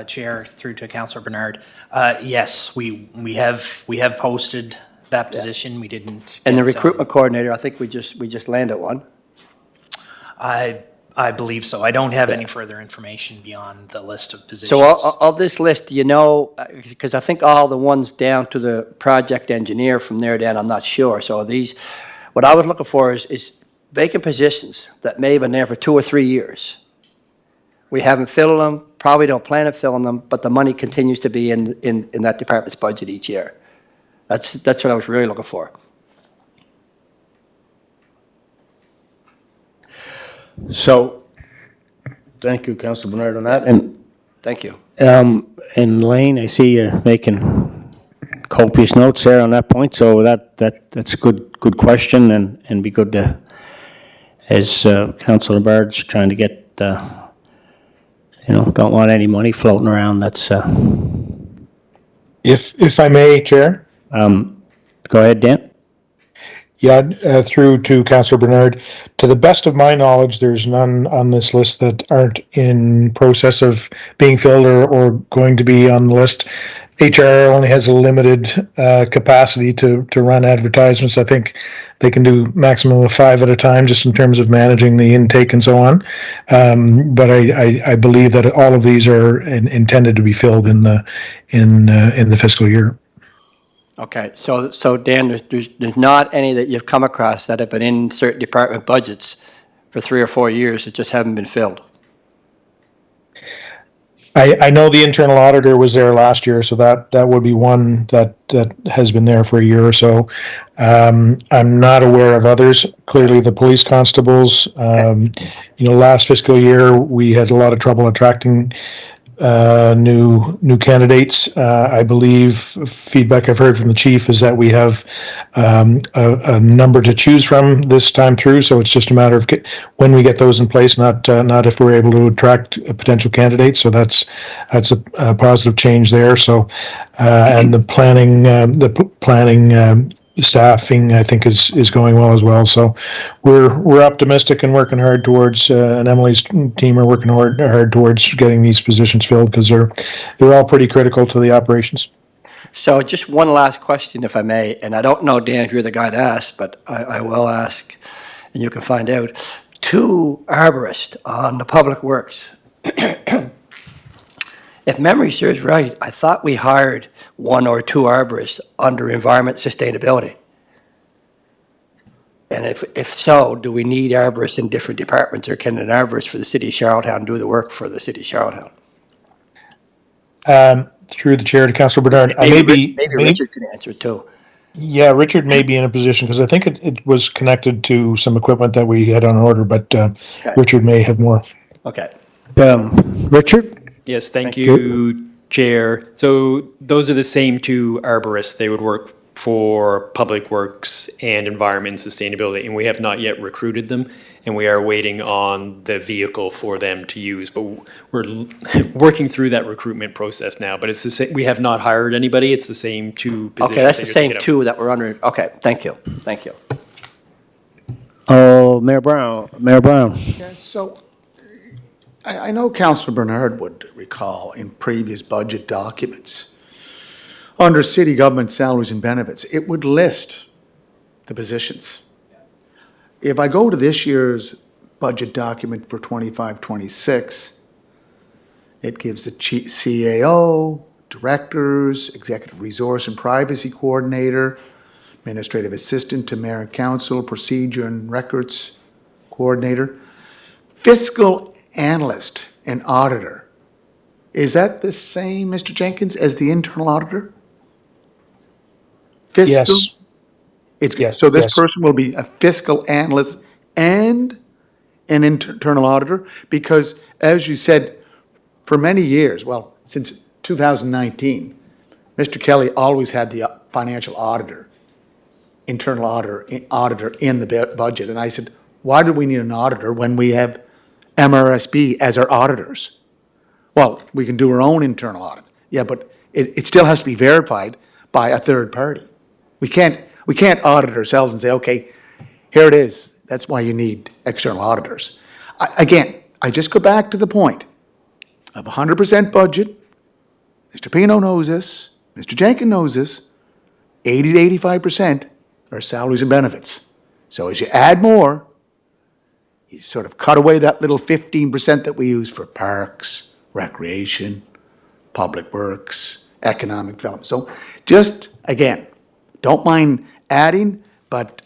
Chair, through to Councillor Bernard. Yes, we have posted that position. We didn't. And the get, recruitment coordinator, I think we just landed one. I believe so. I don't have any further information beyond the list of positions. So all this list, you know, because I think all the ones down to the project engineer from there down, I'm not sure. So these, what I was looking for is vacant positions that may have been there for 2 or 3 years. We haven't filled them, probably don't plan on filling them, but the money continues to be in that department's budget each year. That's what I was really looking for. So, thank you, Councillor Bernard, on that. And Thank you. and Lane, I see you making copious notes there on that point. So that's a good question, and be good to, as Councillor Bernard's trying to get, don't want any money floating around. That's If I may, Chair? Go ahead, Dan. Yeah, through to Councillor Bernard. To the best of my knowledge, there's none on this list that aren't in process of being filled or going to be on the list. HR only has a limited capacity to run advertisements. I think they can do maximum of 5 at a time, just in terms of managing the intake and so on. But I believe that all of these are intended to be filled in the fiscal year. Okay, so Dan, there's not any that you've come across that have been in certain department budgets for 3 or 4 years that just haven't been filled? I know the internal auditor was there last year, so that would be one that has been there for a year or so. I'm not aware of others. Clearly, the police constables, last fiscal year, we had a lot of trouble attracting new candidates. I believe feedback I've heard from the chief is that we have a number to choose from this time through. So it's just a matter of when we get those in place, not if we're able to attract potential candidates. So that's a positive change there. So and the planning staffing, I think, is going well as well. So we're optimistic and working hard towards, and Emily's team are working hard towards getting these positions filled because they're all pretty critical to the operations. So just one last question, if I may, and I don't know, Dan, if you're the guy to ask, but I will ask, and you can find out. 2 arborists on the Public Works. If memory serves right, I thought we hired 1 or 2 arborists under environment sustainability. And if so, do we need arborists in different departments, or can an arborist for the city of Charlottetown do the work for the city of Charlottetown? Through the chair to Councillor Bernard, Maybe Richard can answer it too. Yeah, Richard may be in a position because I think it was connected to some equipment that we had on order, but Richard may have more. Okay. Richard? Yes, thank you, Chair. So those are the same 2 arborists. They would work for Public Works and Environment and Sustainability, and we have not yet recruited them, and we are waiting on the vehicle for them to use. But we're working through that recruitment process now. But it's the same. We have not hired anybody. It's the same 2 positions. Okay, that's that the you're same thinking of. 2 that were under, okay, thank you, thank you. Oh, Mayor Brown. Yeah, so I know Councillor Bernard would recall in previous budget documents, under city government salaries and benefits, it would list the positions. If I go to this year's budget document for 25-26, it gives the CAO, directors, executive resource and privacy coordinator, administrative assistant to mayor and council, procedure and records coordinator, fiscal analyst and auditor. Is that the same, Mr. Jenkins, as the internal auditor? Fiscal? Yes. It's, Yes, so this yes. person will be a fiscal analyst and an internal auditor? Because as you said, for many years, well, since 2019, Mr. Kelly always had the financial auditor, internal auditor in the budget. And I said, why do we need an auditor when we have MRSB as our auditors? Well, we can do our own internal audit. Yeah, but it still has to be verified by a third party. We can't audit ourselves and say, okay, here it is. That's why you need external auditors. Again, I just go back to the point of 100% budget. Mr. Pino knows this. Mr. Jenkins knows this. 80 to 85% are salaries and benefits. So as you add more, you sort of cut away that little 15% that we use for parks, recreation, public works, economic development. So just, again, don't mind adding, but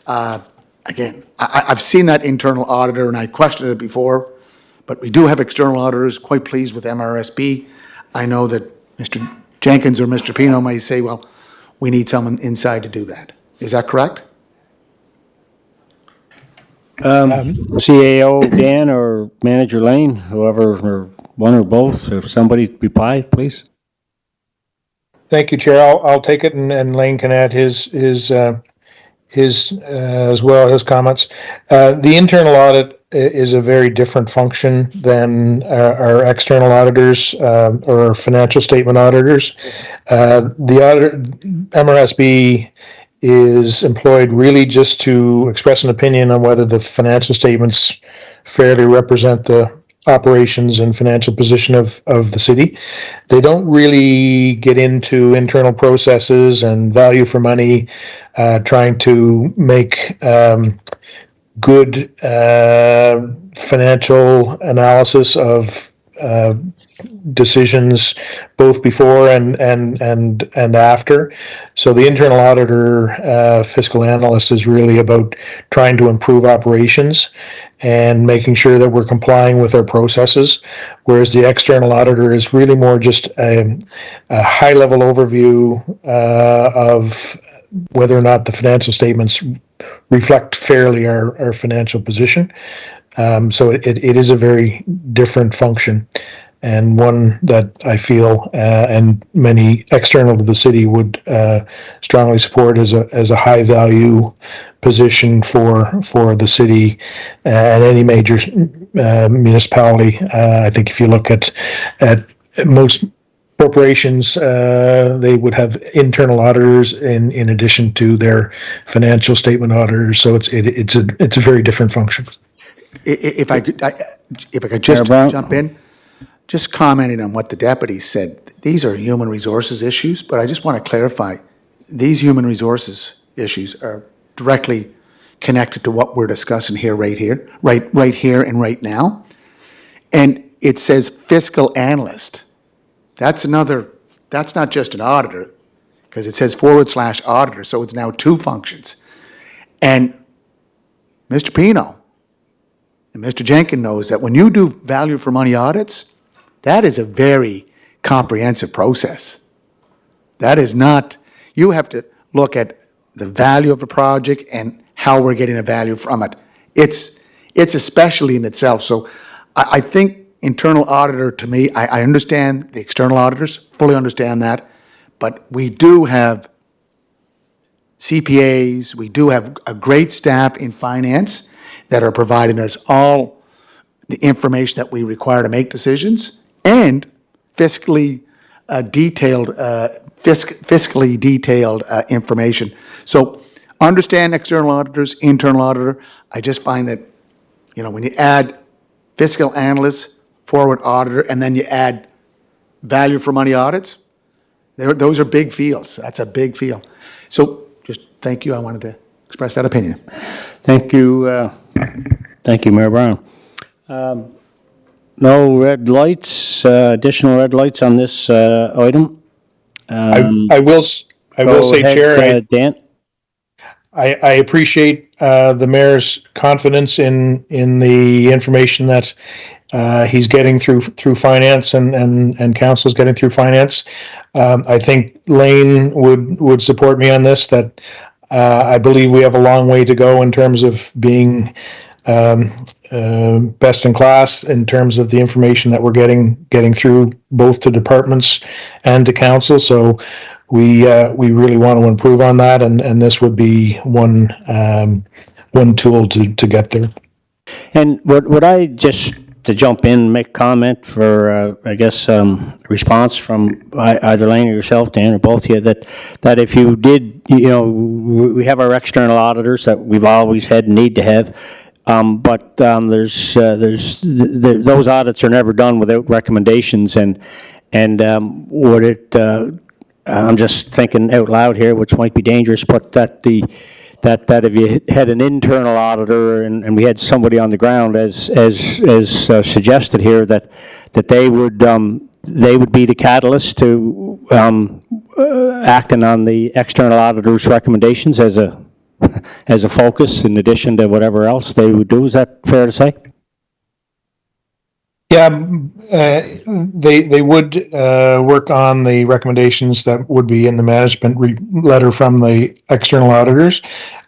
again, I've seen that internal auditor and I questioned it before, but we do have external auditors, quite pleased with MRSB. I know that Mr. Jenkins or Mr. Pino may say, well, we need someone inside to do that. Is that correct? CAO Dan or Manager Lane, whoever, or one or both, if somebody reply, please. Thank you, Chair. I'll take it, and Lane can add his as well, his comments. The internal audit is a very different function than our external auditors or financial statement auditors. The auditor, MRSB, is employed really just to express an opinion on whether the financial statements fairly represent the operations and financial position of the city. They don't really get into internal processes and value for money, trying to make good financial analysis of decisions both before and after. So the internal auditor, fiscal analyst, is really about trying to improve operations and making sure that we're complying with our processes, whereas the external auditor is really more just a high-level overview of whether or not the financial statements reflect fairly our financial position. So it is a very different function, and one that I feel and many external to the city would strongly support as a high value position for the city and any major municipality. I think if you look at most corporations, they would have internal auditors in addition to their financial statement auditors. So it's a very different function. If I could just Mayor Brown? jump in, just commenting on what the deputy said. These are human resources issues, but I just want to clarify, these human resources issues are directly connected to what we're discussing here, right here and right now. And it says fiscal analyst. That's not just an auditor, because it says /auditor, so it's now two functions. And Mr. Pino and Mr. Jenkins knows that when you do value for money audits, that is a very comprehensive process. That is not, you have to look at the value of a project and how we're getting a value from it. It's a specialty in itself. So I think internal auditor, to me, I understand the external auditors, fully understand that, but we do have CPAs, we do have a great staff in finance that are providing us all the information that we require to make decisions, and fiscally detailed information. So understand external auditors, internal auditor. I just find that, when you add fiscal analyst, forward auditor, and then you add value for money audits, those are big fields. That's a big field. So just thank you. I wanted to express that opinion. Thank you, Mayor Brown. No red lights, additional red lights on this item? I will Go say, ahead, Chair, Dan? I appreciate the mayor's confidence in the information that he's getting through finance and council's getting through finance. I think Lane would support me on this, that I believe we have a long way to go in terms of being best in class in terms of the information that we're getting through both to departments and to council. So we really want to improve on that, and this would be one tool to get there. And would I just, to jump in and make comment for, response from either Lane or yourself, Dan, or both of you, that if you did, we have our external auditors that we've always had and need to have, but those audits are never done without recommendations, and would it, I'm just thinking out loud here, which might be dangerous, but that if you had an internal auditor and we had somebody on the ground, as suggested here, that they would be the catalyst to acting on the external auditor's recommendations as a focus in addition to whatever else they would do. Is that fair to say? Yeah, they would work on the recommendations that would be in the management letter from the external auditors.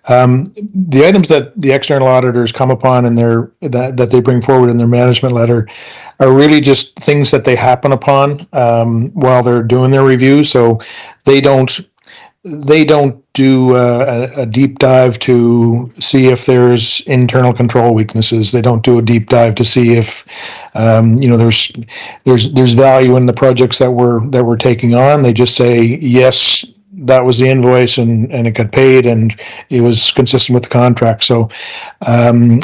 The items that the external auditors come upon in that they bring forward in their management letter are really just things that they happen upon while they're doing their review. So they don't do a deep dive to see if there's internal control weaknesses. They don't do a deep dive to see if there's value in the projects that we're taking on. They just say, yes, that was the invoice and it got paid and it was consistent with the contract. So the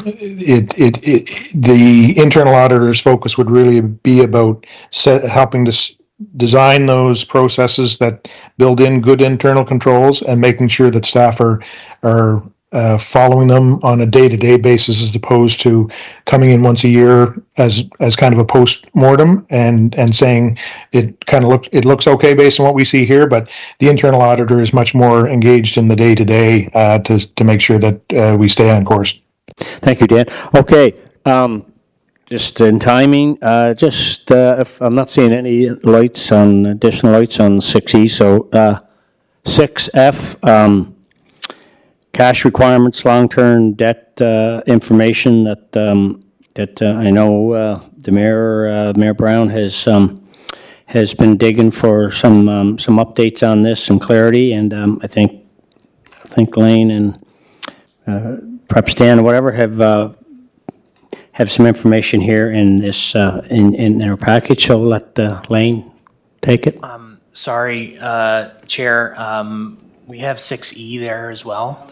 internal auditor's focus would really be about helping to design those processes that build in good internal controls and making sure that staff are following them on a day-to-day basis, as opposed to coming in once a year as kind of a post-mortem and saying it looks okay based on what we see here, but the internal auditor is much more engaged in the day-to-day to make sure that we stay on course. Thank you, Dan. Okay, just in timing, if I'm not seeing any additional lights on 6E, so 6F, cash requirements, long-term debt information that I know the Mayor Brown has been digging for some updates on this, some clarity, and I think Lane and perhaps Dan or whatever have some information here in this in our package. So let Lane take it. Sorry, Chair, we have 6E there as well,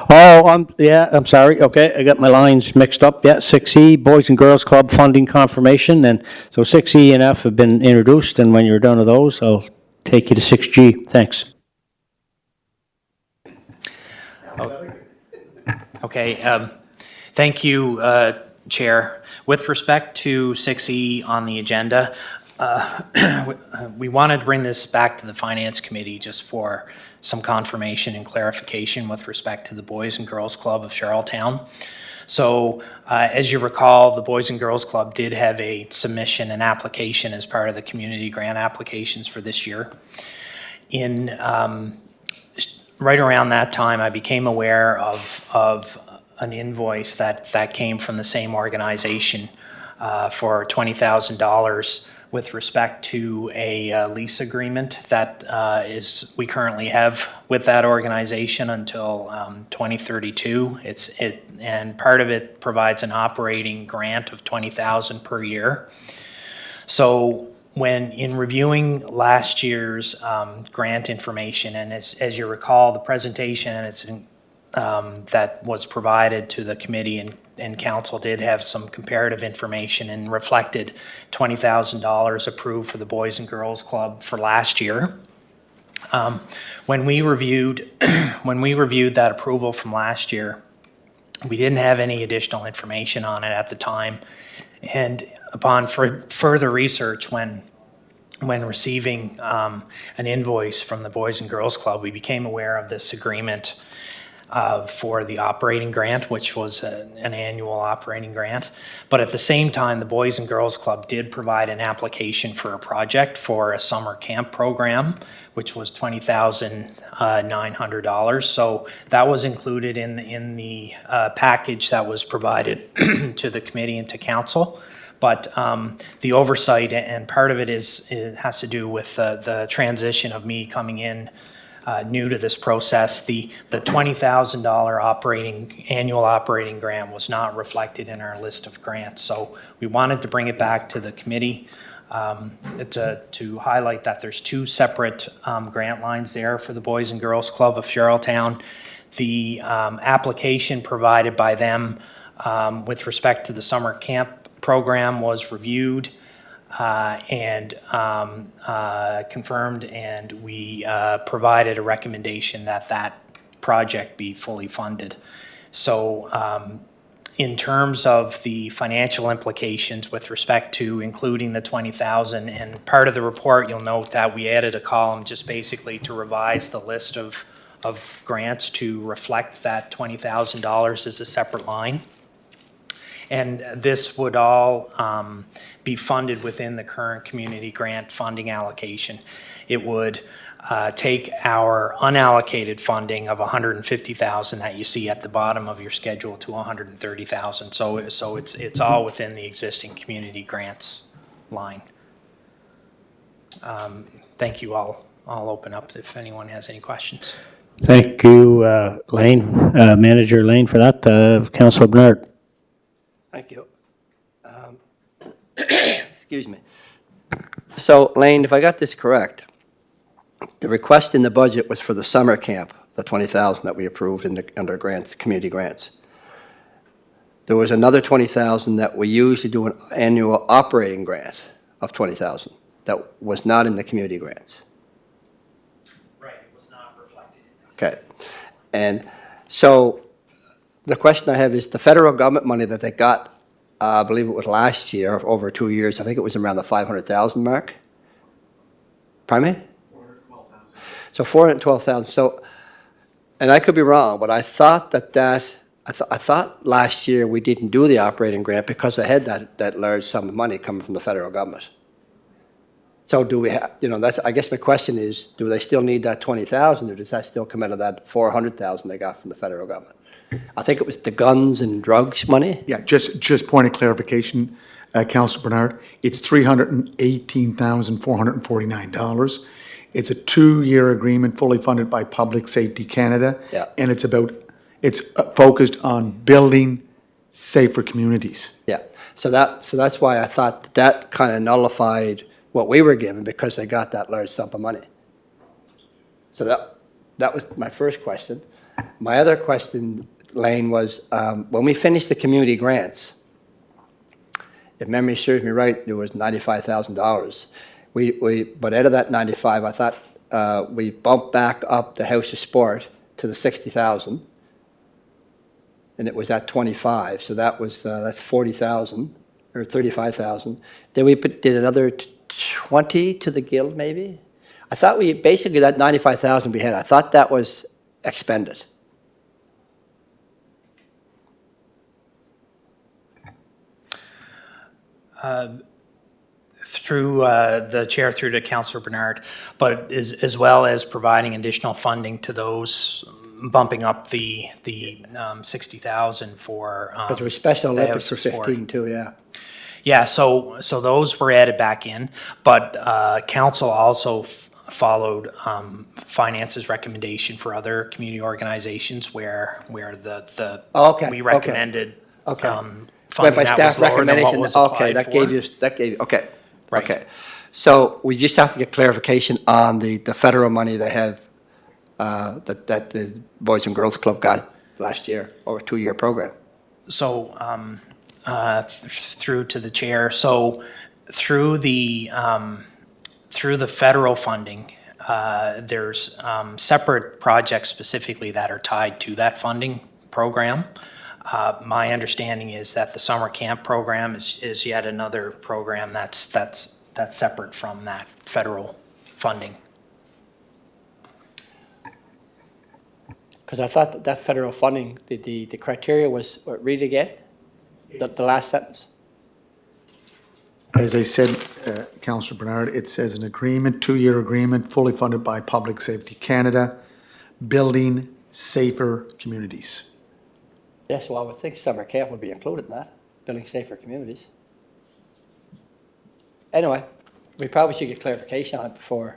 Oh, I'm sorry, okay, I got my lines mixed up, yeah, 6E, Boys and Girls Club funding confirmation, and so 6E and F have been introduced, and when you're done with those, I'll take you to 6G, thanks. Okay, thank you, Chair. With respect to 6E on the agenda, we wanted to bring this back to the Finance Committee just for some confirmation and clarification with respect to the Boys and Girls Club of Charlottetown. So, as you recall, the Boys and Girls Club did have a submission, an application as part of the community grant applications for this year. Right around that time, I became aware of an invoice that came from the same organization for $20,000 with respect to a lease agreement that we currently have with that organization until 2032. And part of it provides an operating grant of $20,000 per year. So when in reviewing last year's grant information, and as you recall, the presentation that was provided to the committee and council did have some comparative information and reflected $20,000 approved for the Boys and Girls Club for last year. When we reviewed that approval from last year, we didn't have any additional information on it at the time. And upon further research, when receiving an invoice from the Boys and Girls Club, we became aware of this agreement for the operating grant, which was an annual operating grant. But at the same time, the Boys and Girls Club did provide an application for a project for a summer camp program, which was $20,900. So that was included in the package that was provided to the committee and to council. But the oversight, and part of it has to do with the transition of me coming in new to this process. The $20,000 annual operating grant was not reflected in our list of grants. So we wanted to bring it back to the committee to highlight that there's two separate grant lines there for the Boys and Girls Club of Charlottetown. The application provided by them with respect to the summer camp program was reviewed and confirmed, and we provided a recommendation that project be fully funded. So in terms of the financial implications with respect to including the $20,000, and part of the report, you'll note that we added a column just basically to revise the list of grants to reflect that $20,000 as a separate line. And this would all be funded within the current community grant funding allocation. It would take our unallocated funding of $150,000 that you see at the bottom of your schedule to $130,000. So it's all within the existing community grants line. Thank you all. I'll open up if anyone has any questions. Thank you, Lane, Manager Lane, for that. Councillor Bernard. Thank you. Excuse me. So, Lane, if I got this correct, the request in the budget was for the summer camp, the $20,000 that we approved under grants, community grants. There was another $20,000 that we used to do an annual operating grant of $20,000 that was not in the community grants. Right, it was not reflected in that. Okay. And so the question I have is the federal government money that they got, I believe it was last year, over 2 years, I think it was around the $500,000 mark. Pardon me? So $412,000. So, and I could be wrong, but I thought I thought last year we didn't do the operating grant because they had that large sum of money coming from the federal government. So do we have, I guess my question is, do they still need that $20,000, or does that still come out of that $400,000 they got from the federal government? I think it was the guns and drugs money. Yeah, just point of clarification, Councillor Bernard, it's $318,449. It's a 2-year agreement fully funded by Public Safety Canada. Yeah. And it's focused on building safer communities. Yeah. So that's why I thought that kind of nullified what we were given because they got that large sum of money. So that was my first question. My other question, Lane, was when we finished the community grants, if memory serves me right, there was $95,000. But out of that 95, I thought we bumped back up the House of Sport to the 60,000, and it was at 25. So that's 40,000 or 35,000. Then we did another 20 to the Guild, maybe. I thought we basically that 95,000 we had. I thought that was expended. Through the chair, through to Councillor Bernard, but as well as providing additional funding to those, bumping up the 60,000 for. But there was Special the Olympics for House of Sport. 15 too, yeah. Yeah, so those were added back in, but council also followed finance's recommendation for other community organizations where the Okay, we okay, recommended okay. funding By that was staff lower than what recommendation, was okay, applied that for. gave you, okay. Right. Okay. So we just have to get clarification on the federal money they have, that the Boys and Girls Club got last year, over a 2-year program. So, through to the chair, so through the federal funding, there's separate projects specifically that are tied to that funding program. My understanding is that the summer camp program is yet another program that's separate from that federal funding. Because I thought that federal funding, the criteria was, read again, the last sentence. As I said, Councillor Bernard, it says an agreement, 2-year agreement, fully funded by Public Safety Canada, building safer communities. Yes, well, I would think summer camp would be included in that, building safer communities. Anyway, we probably should get clarification on it before.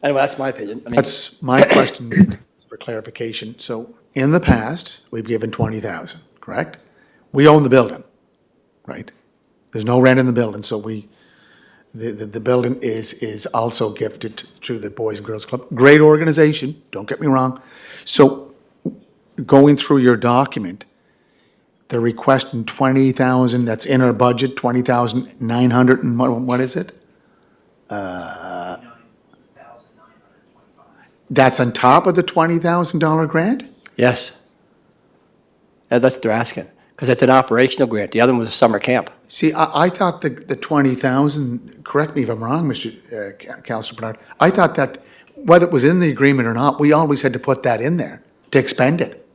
Anyway, that's my opinion. I mean, That's my question for clarification. So in the past, we've given 20,000, correct? We own the building, right? There's no rent in the building, so the building is also gifted to the Boys and Girls Club. Great organization, don't get me wrong. So going through your document, they're requesting 20,000, that's in our budget, 20,900 and what is it? That's on top of the $20,000 grant? yes. That's what they're asking, because it's an operational grant. The other one was a summer camp. See, I thought the 20,000, correct me if I'm wrong, Councillor Bernard, I thought that whether it was in the agreement or not, we always had to put that in there to expend it.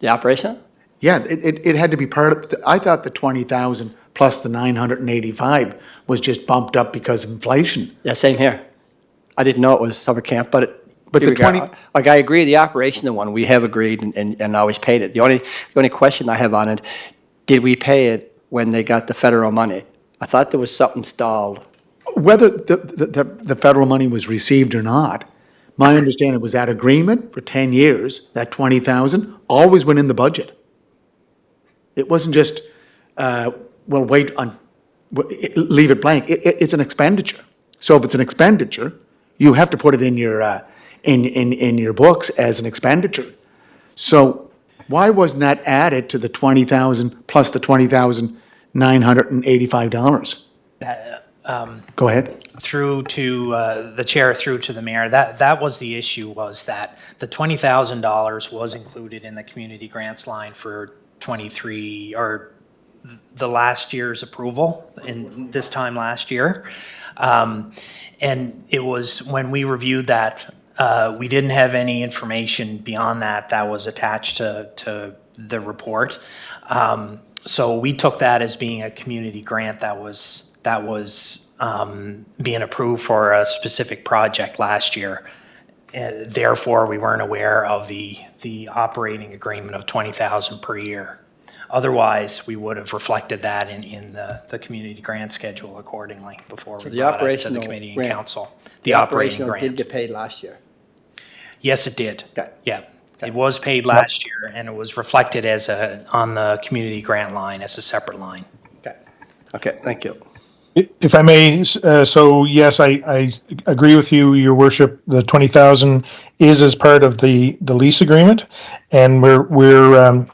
The operational? Yeah, it had to be part of, I thought the 20,000 plus the 985 was just bumped up because of inflation. Yeah, same here. I didn't know it was summer camp, but But the 20 like, I agree, the operational one, we have agreed and always paid it. The only question I have on it, did we pay it when they got the federal money? I thought there was something stalled. Whether the federal money was received or not, my understanding was that agreement for 10 years, that 20,000, always went in the budget. It wasn't just, well, wait on, leave it blank. It's an expenditure. So if it's an expenditure, you have to put it in your, in your books as an expenditure. So why wasn't that added to the 20,000 plus the $20,985? Go ahead. Through to the chair, through to the mayor, that was the issue, was that the $20,000 was included in the community grants line for 23, or the last year's approval, in this time last year. And it was, when we reviewed that, we didn't have any information beyond that was attached to the report. So we took that as being a community grant that was being approved for a specific project last year. Therefore, we weren't aware of the operating agreement of 20,000 per year. Otherwise, we would have reflected that in the community grant schedule accordingly before we The brought it to the operational committee and grant. council. The operating operational did grant. get paid last year. Yes, it did. Okay. Yeah. It was paid last year, and it was reflected as on the community grant line as a separate line. Okay. Okay, thank you. If I may, so yes, I agree with you, your worship. The 20,000 is as part of the lease agreement, and we're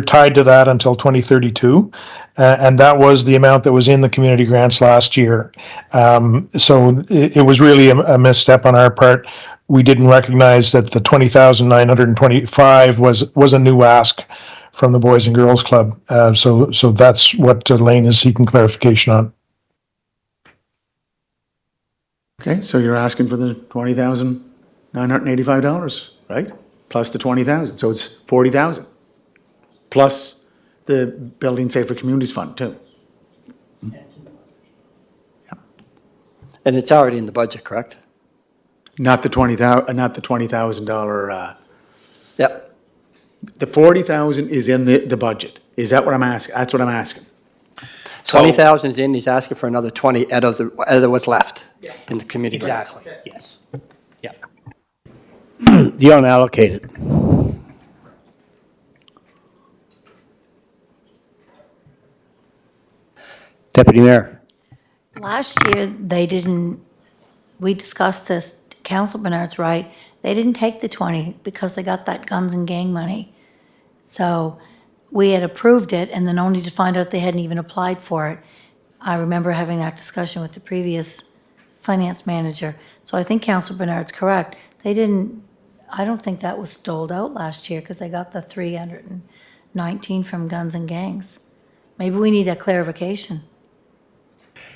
tied to that until 2032, and that was the amount that was in the community grants last year. So it was really a misstep on our part. We didn't recognize that the 20,925 was a new ask from the Boys and Girls Club. So that's what Lane is seeking clarification on. Okay, so you're asking for the $20,985, right? Plus the 20,000, so it's 40,000. Plus the Building Safer Communities Fund too. And it's already in the budget, correct? Not the $20,000, Yep. the 40,000 is in the budget. Is that what I'm asking? That's what I'm asking. 20,000 is in, he's asking for another 20 out of what's left in the community grants. Exactly, yes. Yeah. The unallocated. Deputy Mayor. Last year, they didn't, we discussed this, Council Bernard's right, they didn't take the 20 because they got that guns and gang money. So we had approved it and then only to find out they hadn't even applied for it. I remember having that discussion with the previous finance manager. So I think Council Bernard's correct. They didn't, I don't think that was doled out last year because they got the 319 from guns and gangs. Maybe we need a clarification.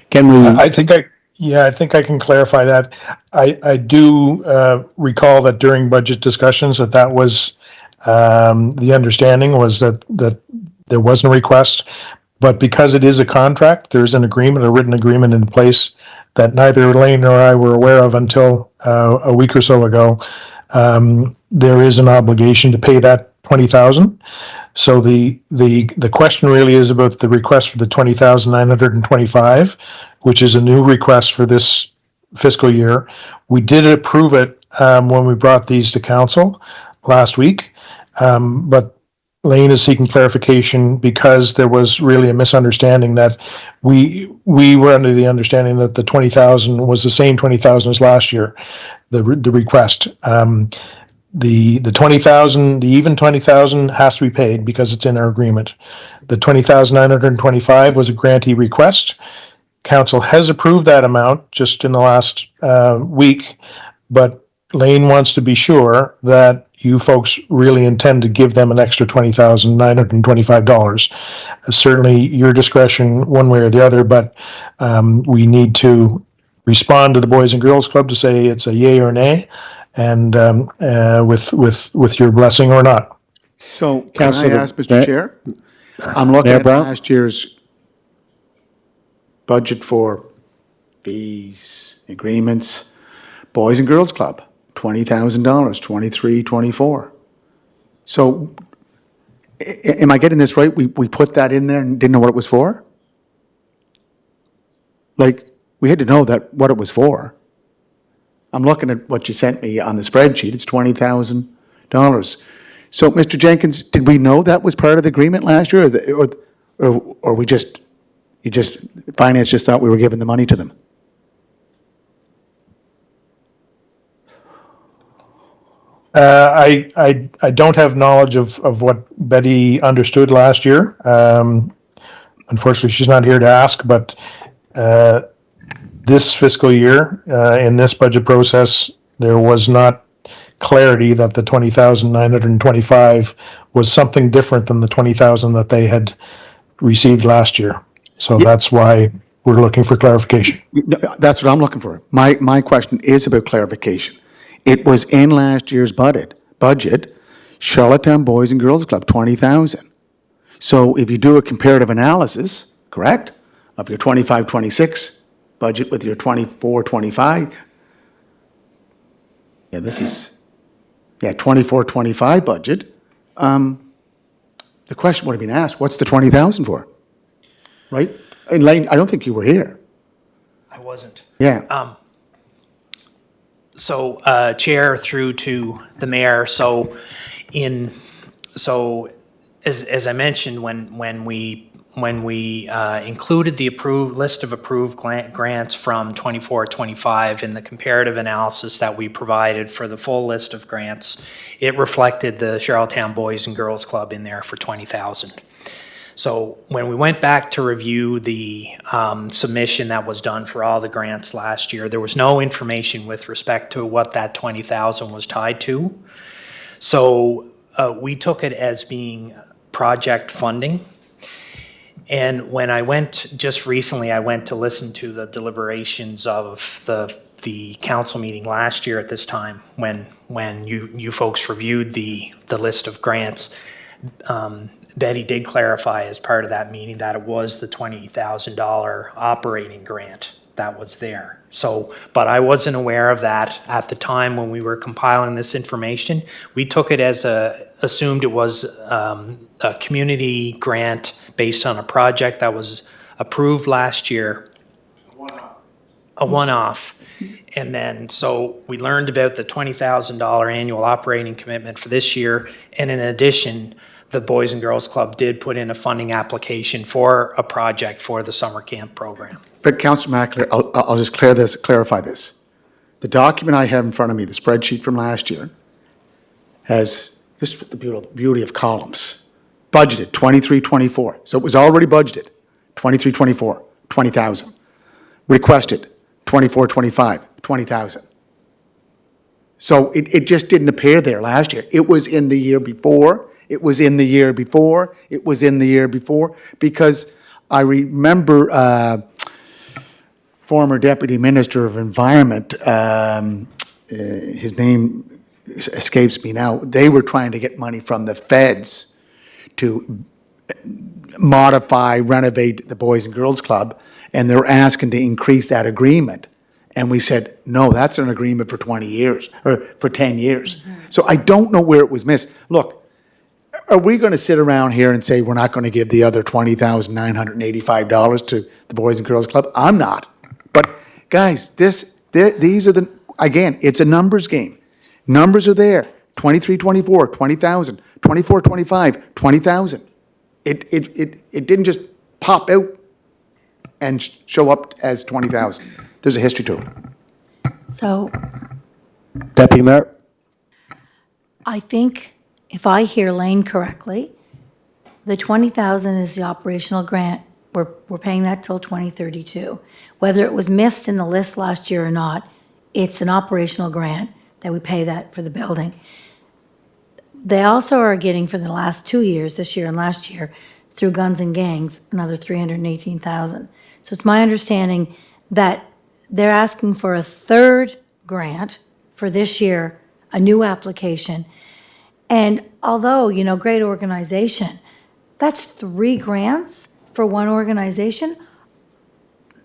Can we, I think I can clarify that. I do recall that during budget discussions that was the understanding was that there wasn't a request, but because it is a contract, there's an agreement, a written agreement in place that neither Elaine nor I were aware of until a week or so ago. There is an obligation to pay that 20,000. So the question really is about the request for the 20,925, which is a new request for this fiscal year. We did approve it when we brought these to council last week, but Lane is seeking clarification because there was really a misunderstanding that we were under the understanding that the 20,000 was the same 20,000 as last year, the request. The 20,000, the even 20,000 has to be paid because it's in our agreement. The 20,925 was a grantee request. Council has approved that amount just in the last week, but Lane wants to be sure that you folks really intend to give them an extra $20,925. Certainly your discretion one way or the other, but we need to respond to the Boys and Girls Club to say it's a yay or nay, and with your blessing or not. So can I Councillor- ask, Mr. Chair? I'm looking Mayor at Brown? last year's budget for fees, agreements, Boys and Girls Club, $20,000, 23, 24. So am I getting this right? We put that in there and didn't know what it was for? Like, we had to know what it was for. I'm looking at what you sent me on the spreadsheet. It's $20,000. So, Mr. Jenkins, did we know that was part of the agreement last year, or finance just thought we were giving the money to them? I don't have knowledge of what Betty understood last year. Unfortunately, she's not here to ask, but this fiscal year, in this budget process, there was not clarity that the 20,925 was something different than the 20,000 that they had received last year. So that's why we're looking for clarification. No, that's what I'm looking for. My question is about clarification. It was in last year's budget, Charlottetown Boys and Girls Club, 20,000. So if you do a comparative analysis, correct, of your 25-26 budget with your 24-25, 24-25 budget, the question would have been asked, what's the 20,000 for? Right? And Lane, I don't think you were here. I wasn't. Yeah. So, Chair, through to the mayor, as I mentioned, when we when we included the approved list of approved grants from 24-25 in the comparative analysis that we provided for the full list of grants, it reflected the Charlottetown Boys and Girls Club in there for $20,000. So when we went back to review the submission that was done for all the grants last year, there was no information with respect to what that $20,000 was tied to. So we took it as being project funding. And when I went, just recently, I went to listen to the deliberations of the council meeting last year at this time, when you folks reviewed the list of grants. Betty did clarify as part of that meeting that it was the $20,000 operating grant that was there. So, but I wasn't aware of that at the time when we were compiling this information. We took it as assumed it was a community grant based on a project that was approved last year. A one-off. And then, so we learned about the $20,000 annual operating commitment for this year. And in addition, the Boys and Girls Club did put in a funding application for a project for the summer camp program. But Councillor McAleer, I'll just clarify this. The document I have in front of me, the spreadsheet from last year, has this is the beauty of columns. Budgeted 23-24, so it was already budgeted. 23-24, 20,000. Requested 24-25, 20,000. So it just didn't appear there last year. It was in the year before. It was in the year before. It was in the year before, because I remember former Deputy Minister of Environment, his name escapes me now, they were trying to get money from the feds to modify, renovate the Boys and Girls Club, and they were asking to increase that agreement. And we said, no, that's an agreement for 20 years, or for 10 years. So I don't know where it was missed. Look, are we going to sit around here and say we're not going to give the other $20,985 to the Boys and Girls Club? I'm not. But guys, these are the, again, it's a numbers game. Numbers are there. 23-24, 20,000. 24-25, 20,000. It didn't just pop out and show up as 20,000. There's a history to it. So Deputy Mayor? I think if I hear Lane correctly, the 20,000 is the operational grant. We're paying that till 2032. Whether it was missed in the list last year or not, it's an operational grant that we pay that for the building. They also are getting for the last 2 years, this year and last year, through Guns and Gangs, another 318,000. So it's my understanding that they're asking for a third grant for this year, a new application. And although, you know, great organization, that's 3 grants for one organization.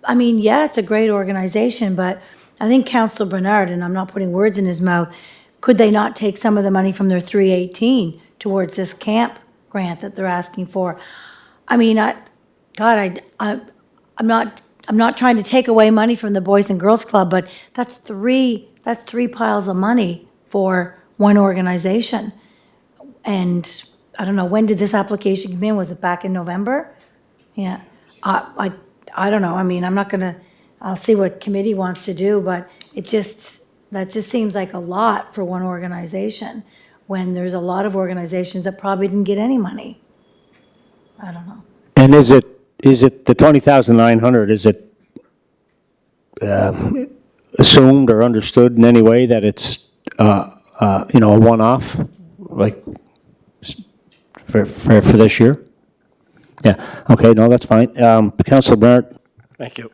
I mean, yeah, it's a great organization, but I think Councillor Bernard, and I'm not putting words in his mouth, could they not take some of the money from their 318 towards this camp grant that they're asking for? I mean, I'm not trying to take away money from the Boys and Girls Club, but that's three piles of money for one organization. And I don't know, when did this application come in? Was it back in November? Yeah. I don't know. I mean, I'm not gonna, I'll see what committee wants to do, but that just seems like a lot for one organization, when there's a lot of organizations that probably didn't get any money. I don't know. And is it the 20,900, is it assumed or understood in any way that it's, a one-off, like, for this year? Yeah, okay, no, that's fine. Councillor Bernard? Thank you.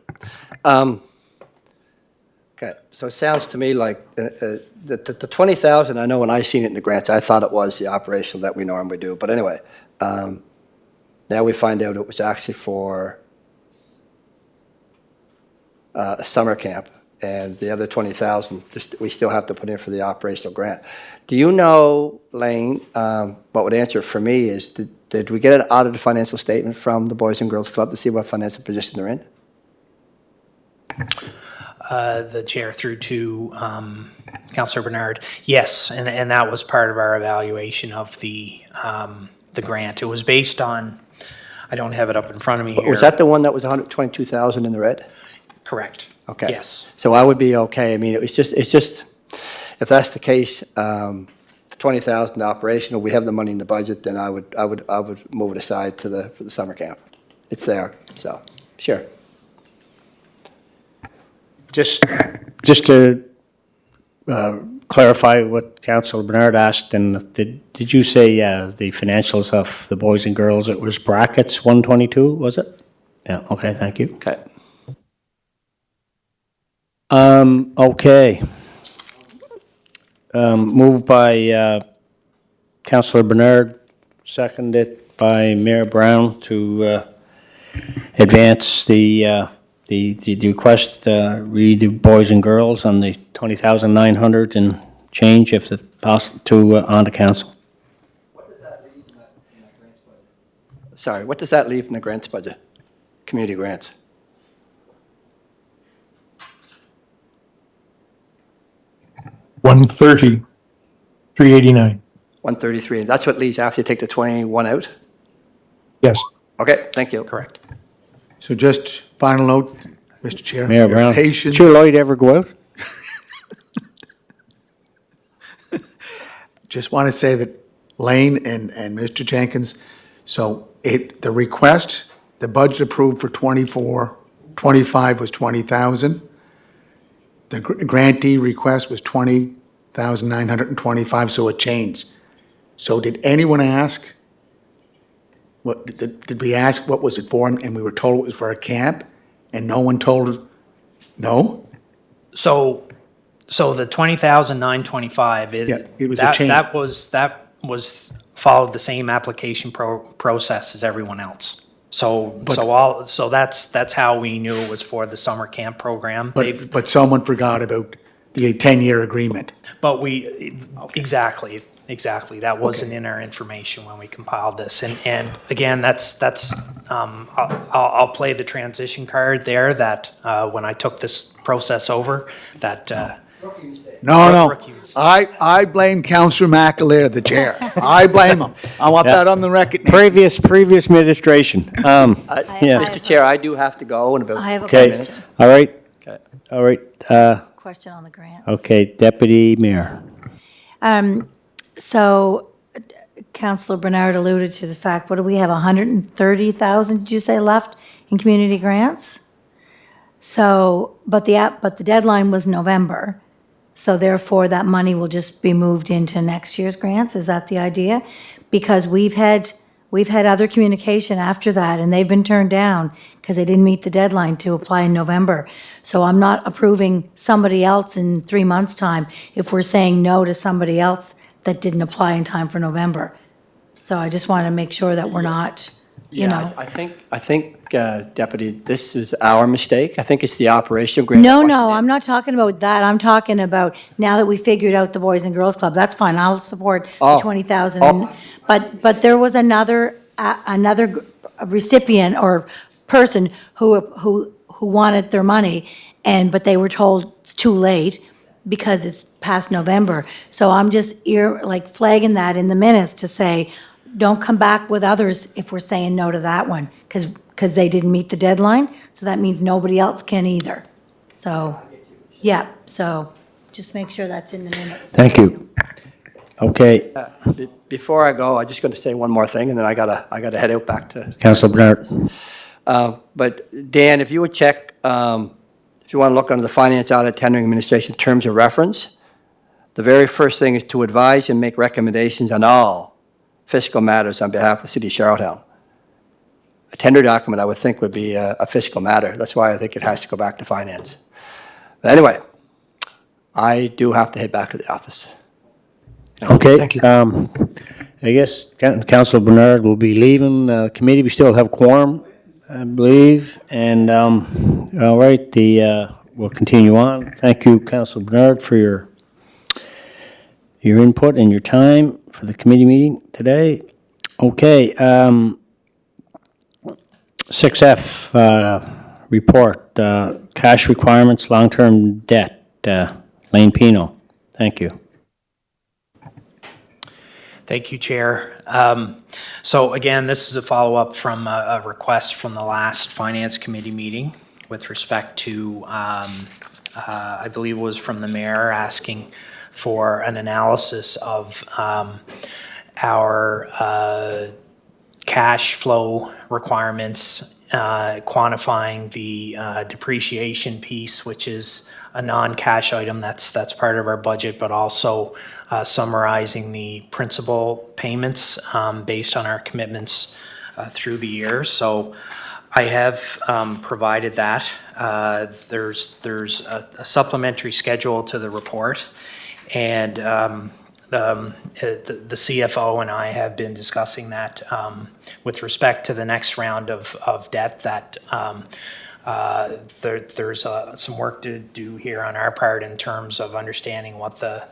Okay, so it sounds to me like the 20,000, I know when I seen it in the grants, I thought it was the operational that we normally do. But anyway, now we find out it was actually for a summer camp, and the other 20,000, we still have to put in for the operational grant. Do you know, Lane, what would answer for me is, did we get an audited financial statement from the Boys and Girls Club to see what financial position they're in? The chair through to Councillor Bernard. Yes, and that was part of our evaluation of the grant. It was based on I don't have it up in front of me here. Was that the one that was 122,000 in the red? Correct. Okay. Yes. So I would be okay. I mean, it's just, if that's the case, the 20,000 operational, we have the money in the budget, then I would move it aside for the summer camp. It's there, so, sure. Just to clarify what Councillor Bernard asked, and did you say the financials of the boys and girls, it was brackets 122, was it? Yeah, okay, thank you. Okay. Okay. Moved by Councillor Bernard, seconded by Mayor Brown to advance the request, read the boys and girls on the 20,900 and change if the possible on to council. Sorry, what does that leave in the grants budget? Community grants? $130,389. 133, and that's what leaves after you take the 21 out? Yes. Okay, thank you. Correct. So just final note, Mr. Chair. Mayor your Brown, Patience. did your light ever go out? Just want to say that Lane and Mr. Jenkins, so the request, the budget approved for 25 was 20,000. The grantee request was 20,925, so it changed. So did anyone ask, did we ask what was it for? And we were told it was for a camp, and no one told, no? So the 20,925 is. Yeah, it was a that- change. That was followed the same application process as everyone else. So that's how we knew it was for the summer camp program. But someone forgot about the 10-year agreement. But exactly. That wasn't in our information when we compiled this. And again, I'll play the transition card there that when I took this process over, that. No. Rookie mistake. I blame Councillor McAleer, the chair. I blame him. I want that on the record. Previous administration. Yeah. Mr. Chair, I do have to go in about I have a 10 Okay, minutes. all right, Okay. all right. Question on the grants. Okay, Deputy Mayor. So Councillor Bernard alluded to the fact, what do we have, 130,000, did you say, left in community grants? So, but the deadline was November, so therefore that money will just be moved into next year's grants, is that the idea? Because we've had other communication after that, and they've been turned down because they didn't meet the deadline to apply in November. So I'm not approving somebody else in 3 months' time if we're saying no to somebody else that didn't apply in time for November. So I just want to make sure that we're not, you know. I think, Deputy, this is our mistake. I think it's the operational grant. No, that no, wasn't I'm not talking about that. I'm talking about now that we figured out the Boys and Girls Club, that's fine. I'll support the Oh. 20,000. Oh. But there was another recipient or person who wanted their money, but they were told it's too late because it's past November. So I'm just flagging that in the minutes to say, don't come back with others if we're saying no to that one, because they didn't meet the deadline. So that means nobody else can either. So, yeah, so just make sure that's in the minutes. Thank you. Okay, Before I go, I'm just going to say one more thing, and then I gotta head out back to. Councillor Bernard. But Dan, if you would check, if you want to look under the Finance Audit Tendering Administration Terms of Reference, the very first thing is to advise and make recommendations on all fiscal matters on behalf of the City of Charlottetown. A tender document, I would think, would be a fiscal matter. That's why I think it has to go back to Finance. But anyway, I do have to head back to the office. Okay. Thank you. I guess Councillor Bernard will be leaving the committee. We still have quorum, I believe. And, all right, we'll continue on. Thank you, Councillor Bernard, for your input and your time for the committee meeting today. Okay, 6F, report, cash requirements, long-term debt, Lane Pino. Thank you. Thank you, Chair. So again, this is a follow-up from a request from the last Finance Committee meeting with respect to, I believe it was from the mayor asking for an analysis of our cash flow requirements, quantifying the depreciation piece, which is a non-cash item that's part of our budget, but also summarizing the principal payments based on our commitments through the year. So I have provided that. There's a supplementary schedule to the report, and the CFO and I have been discussing that with respect to the next round of debt, that there's some work to do here on our part in terms of understanding what the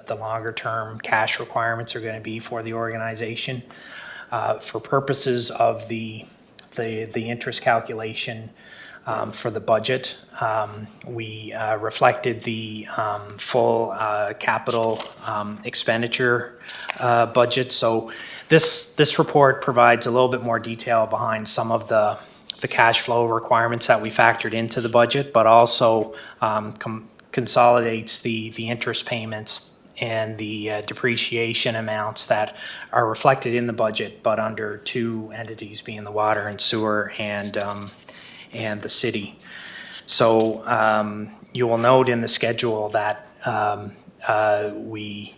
longer term cash requirements are going to be for the organization. For purposes of the interest calculation for the budget, we reflected the full capital expenditure budget. So this report provides a little bit more detail behind some of the cash flow requirements that we factored into the budget, but also consolidates the interest payments and the depreciation amounts that are reflected in the budget, but under two entities, being the water and sewer and the city. So you will note in the schedule that we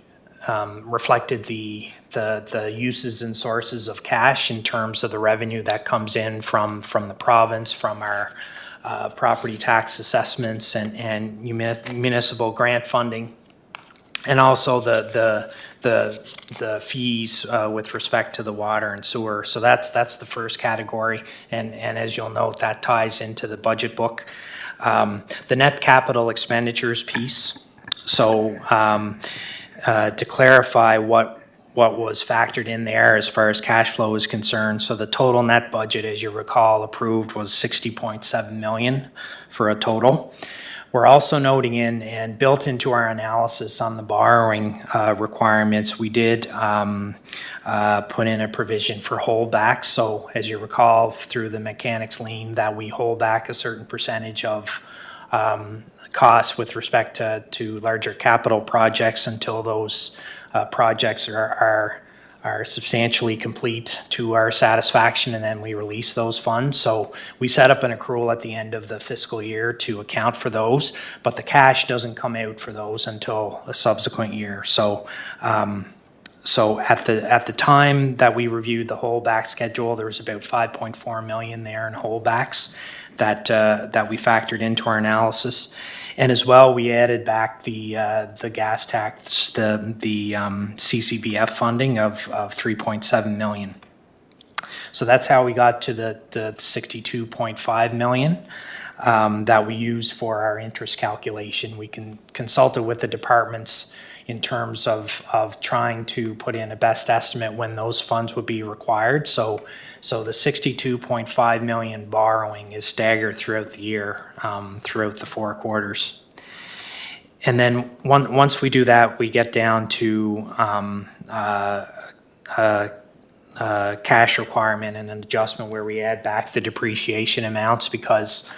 reflected the uses and sources of cash in terms of the revenue that comes in from the province, from our property tax assessments and municipal grant funding, and also the fees with respect to the water and sewer. So that's the first category, and as you'll note, that ties into the budget book. The net capital expenditures piece. So to clarify what was factored in there as far as cash flow is concerned. So the total net budget, as you recall, approved was 60.7 million for a total. We're also noting in and built into our analysis on the borrowing requirements, we did put in a provision for holdbacks. So as you recall, through the mechanics lien, that we hold back a certain percentage of costs with respect to larger capital projects until those projects are substantially complete to our satisfaction, and then we release those funds. So we set up an accrual at the end of the fiscal year to account for those, but the cash doesn't come out for those until a subsequent year. So at the time that we reviewed the holdback schedule, there was about 5.4 million there in holdbacks that we factored into our analysis. And as well, we added back the gas tax, the CCBF funding of 3.7 million. So that's how we got to the 62.5 million that we used for our interest calculation. We consulted with the departments in terms of trying to put in a best estimate when those funds would be required. So the 62.5 million borrowing is staggered throughout the year, throughout the 4 quarters. And then once we do that, we get down to cash requirement and an adjustment where we add back the depreciation amounts because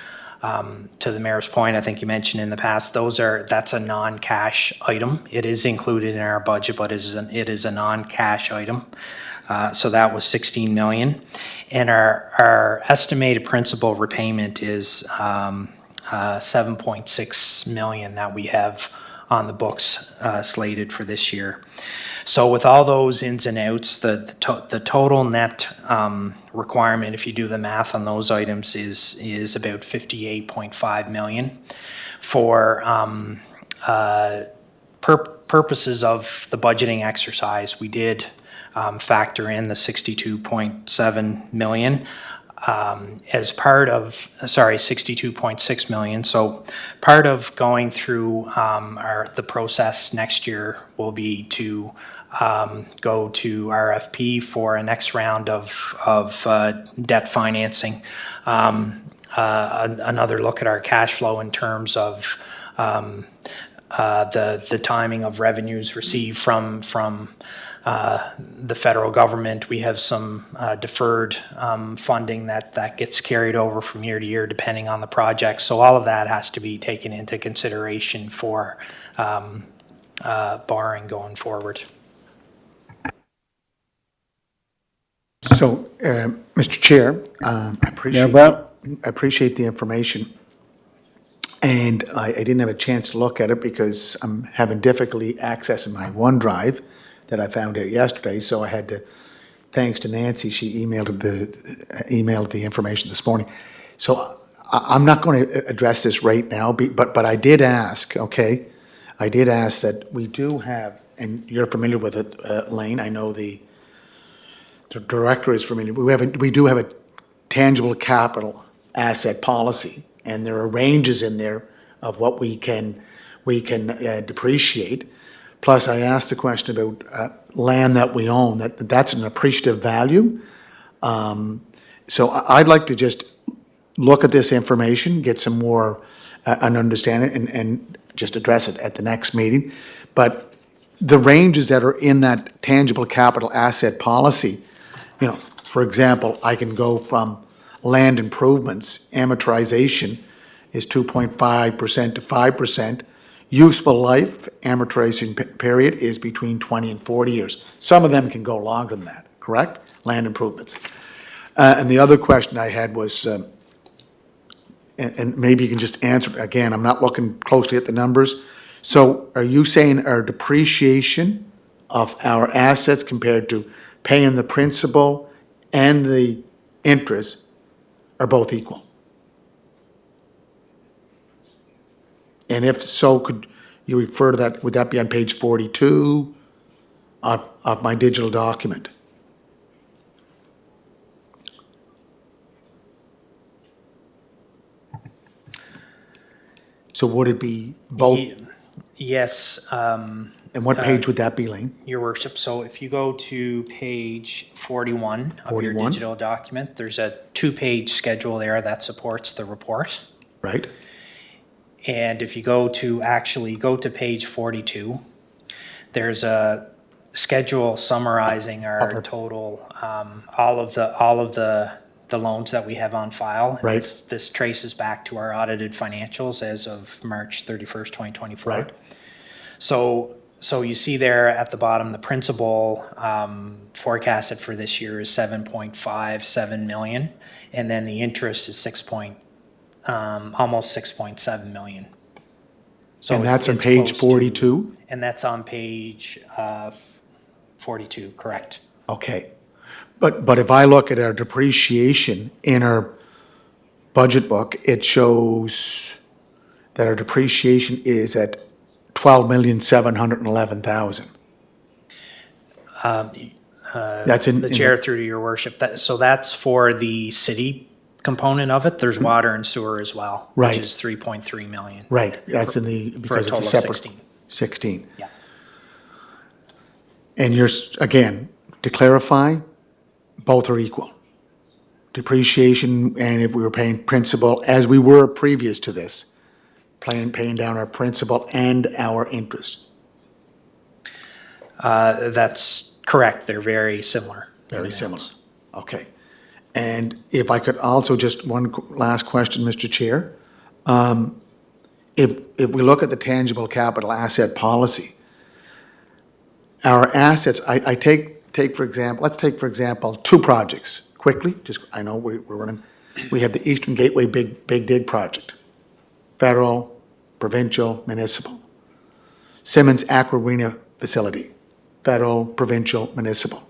to the mayor's point, I think you mentioned in the past, that's a non-cash item. It is included in our budget, but it is a non-cash item. So that was 16 million. And our estimated principal repayment is 7.6 million that we have on the books slated for this year. So with all those ins and outs, the total net requirement, if you do the math on those items, is about 58.5 million. For purposes of the budgeting exercise, we did factor in the 62.7 million as part of, 62.6 million. So part of going through the process next year will be to go to RFP for a next round of debt financing. Another look at our cash flow in terms of the timing of revenues received from the federal government. We have some deferred funding that gets carried over from year to year depending on the project. So all of that has to be taken into consideration for borrowing going forward. So, Mr. Chair, I Mayor Brown? appreciate the information. And I didn't have a chance to look at it because I'm having difficulty accessing my OneDrive that I found out yesterday. So I had to, thanks to Nancy, she emailed the information this morning. So I'm not going to address this right now, but I did ask, okay? I did ask that we do have, and you're familiar with it, Lane, I know the director is familiar. We do have a tangible capital asset policy, and there are ranges in there of what we can depreciate. Plus, I asked the question about land that we own, that's an appreciative value. So I'd like to just look at this information, get some more an understanding, and just address it at the next meeting. But the ranges that are in that tangible capital asset policy, you know, for example, I can go from land improvements, amortization is 2.5% to 5%. Useful life, amortization period is between 20 and 40 years. Some of them can go longer than that, correct? Land improvements. And the other question I had was, and maybe you can just answer it again, I'm not looking closely at the numbers. So are you saying our depreciation of our assets compared to paying the principal and the interest are both equal? And if so, could you refer to that, would that be on page 42 of my digital document? So would it be both, Yes, and what page would that be, Lane? Your Worship. So if you go to page 41 of your 41? digital document, there's a 2-page schedule there that supports the report. Right? And if you go to page 42, there's a schedule summarizing our total, all of the loans that we have on file. Right. This traces back to our audited financials as of March 31st, 2024. Right. So you see there at the bottom, the principal forecasted for this year is 7.57 million, and then the interest is almost 6.7 million. So And that's on it's page close to- 42? And that's on page 42, correct. Okay. But if I look at our depreciation in our budget book, it shows that our depreciation is at 12,711,000. That's in The chair, through to your worship, so that's for the city component of it. There's water and sewer as well, Right. which is 3.3 million. Right, that's in the, For a because it's a total of separate. 16. 16. Yeah. And again, to clarify, both are equal. Depreciation, and if we were paying principal, as we were previous to this, paying down our principal and our interest. That's correct. They're very similar. Very similar. Okay. And if I could also, just one last question, Mr. Chair. If we look at the tangible capital asset policy, our assets, let's take for example, 2 projects, quickly, I know we're running. We have the Eastern Gateway Big Dig project, federal, provincial, municipal. Simmons Aqua Arena facility, federal, provincial, municipal.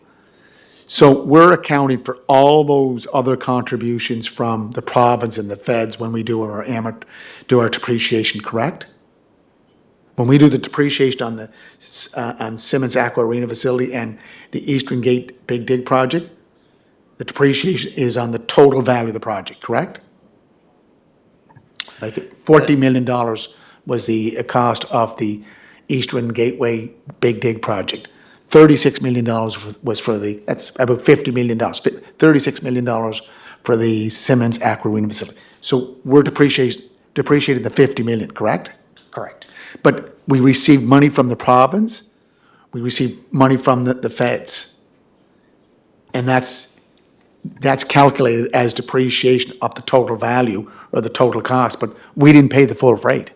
So we're accounting for all those other contributions from the province and the feds when we do our depreciation, correct? When we do the depreciation on Simmons Aqua Arena facility and the Eastern Gate Big Dig project, the depreciation is on the total value of the project, correct? Like $40 million was the cost of the Eastern Gateway Big Dig project. $36 million was for that's about $50 million, $36 million for the Simmons Aqua Arena facility. So we're depreciating the $50 million, correct? Correct. But we received money from the province, we received money from the feds. And that's calculated as depreciation of the total value or the total cost, but we didn't pay the full freight.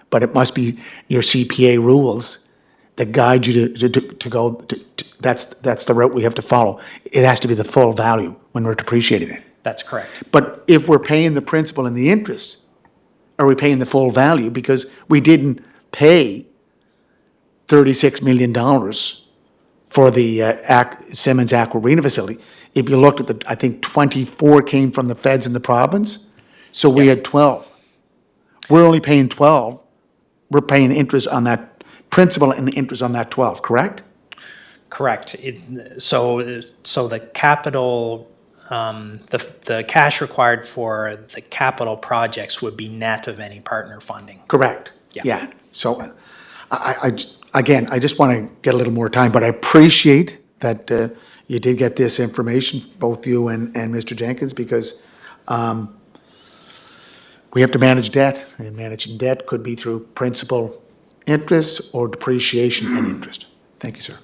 But it must be your CPA rules that guide you to go, that's the route we have to follow. It has to be the full value when we're depreciating it. That's correct. But if we're paying the principal and the interest, are we paying the full value? Because we didn't pay $36 million for the Simmons Aquarina facility. If you looked at I think 24 came from the feds in the province, so we had 12. We're only paying 12. We're paying interest on that principal and interest on that 12, correct? Correct. So the capital, the cash required for the capital projects would be net of any partner funding. Correct. Yeah. Yeah. So again, I just want to get a little more time, but I appreciate that you did get this information, both you and Mr. Jenkins, because we have to manage debt, and managing debt could be through principal interest or depreciation and interest. Thank you, sir.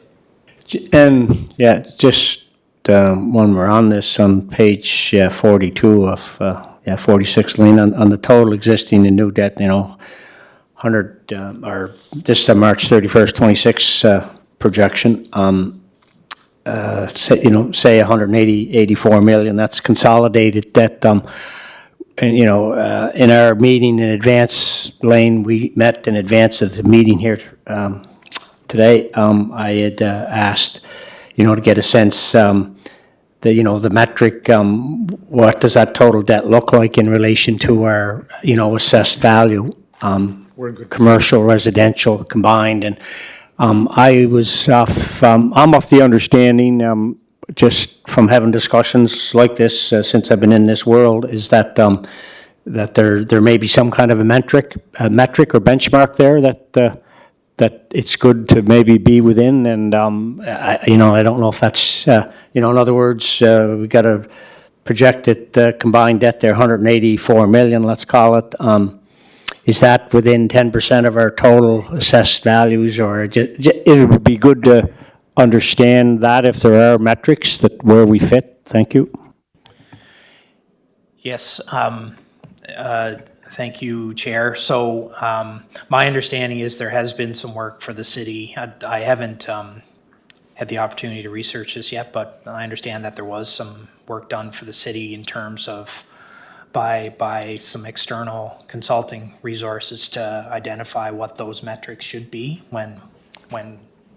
And, yeah, just when we're on this, on page 42 of, 46, Lean, on the total existing and new debt, 100, or this is a March 31st, 26 projection, say 84 million, that's consolidated debt. And, in our meeting in advance, Lane, we met in advance of the meeting here today. I had asked, to get a sense, the metric, what does that total debt look like in relation to our, assessed value? Commercial, residential combined, and I was I'm of the understanding, just from having discussions like this since I've been in this world, is that that there may be some kind of a metric or benchmark there that it's good to maybe be within, and I don't know if that's in other words, we got a projected combined debt there, 184 million, let's call it. Is that within 10% of our total assessed values, or it would be good to understand that if there are metrics that where we fit? Thank you. Yes. Thank you, Chair. So my understanding is there has been some work for the city. I haven't had the opportunity to research this yet, but I understand that there was some work done for the city in terms of by some external consulting resources to identify what those metrics should be when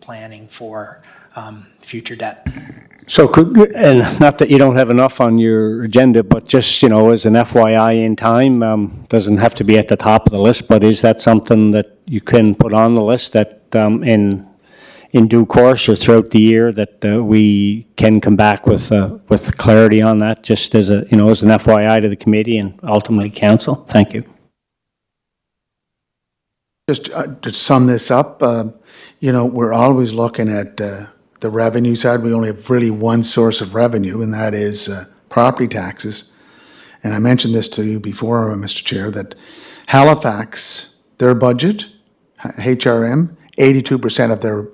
planning for future debt. So and not that you don't have enough on your agenda, but just, as an FYI in time, doesn't have to be at the top of the list, but is that something that you can put on the list that in due course or throughout the year that we can come back with clarity on that, just as as an FYI to the committee and ultimately council? Thank you. Just to sum this up, we're always looking at the revenue side. We only have really one source of revenue, and that is property taxes. And I mentioned this to you before, Mr. Chair, that Halifax, their budget, HRM, 82% of their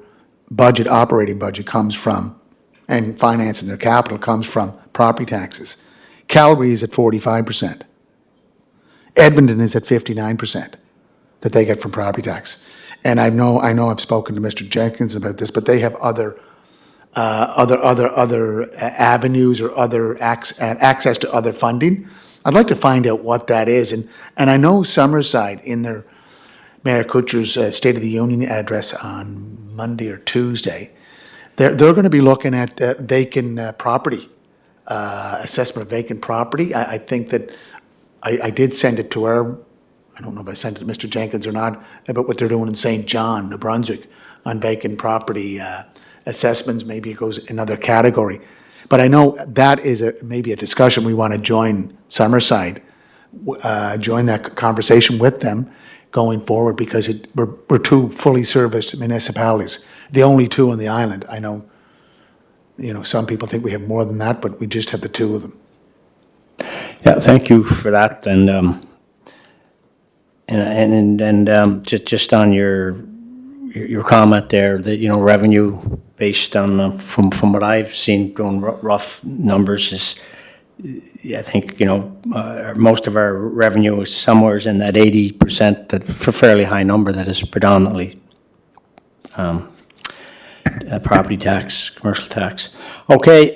budget, operating budget, comes from, and financing their capital comes from property taxes. Calgary is at 45%. Edmonton is at 59% that they get from property tax. And I know I've spoken to Mr. Jenkins about this, but they have other avenues or other access to other funding. I'd like to find out what that is. And I know Summerside, in their Mayor Kutcher's State of the Union address on Monday or Tuesday, they're going to be looking at vacant property, assessment of vacant property. I think that I did send it to our, I don't know if I sent it to Mr. Jenkins or not, about what they're doing in St. John, New Brunswick, on vacant property assessments. Maybe it goes in another category. But I know that is maybe a discussion we want to join Summerside, join that conversation with them going forward, because we're two fully serviced municipalities, the only two on the island. I know, some people think we have more than that, but we just have the two of them. Yeah, thank you for that. And Just on your comment there, that, you know, revenue based on, from what I've seen, doing rough numbers is, I think, you know, most of our revenue is somewhere in that 80%, that for fairly high number that is predominantly property tax, commercial tax. Okay,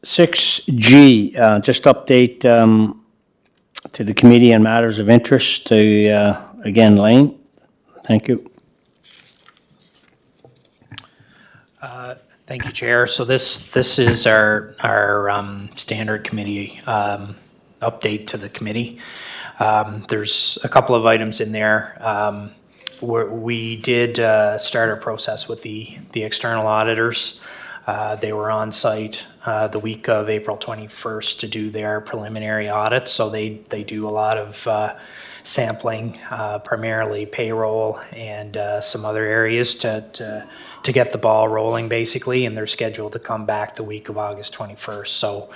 6G, just update to the committee on matters of interest to, again, Lane. Thank you. Thank you, Chair. So this is our standard committee update to the committee. There's a couple of items in there. We did start our process with the external auditors. They were on site the week of April 21st to do their preliminary audit. So they do a lot of sampling, primarily payroll and some other areas to get the ball rolling, basically, and they're scheduled to come back the week of August 21st. So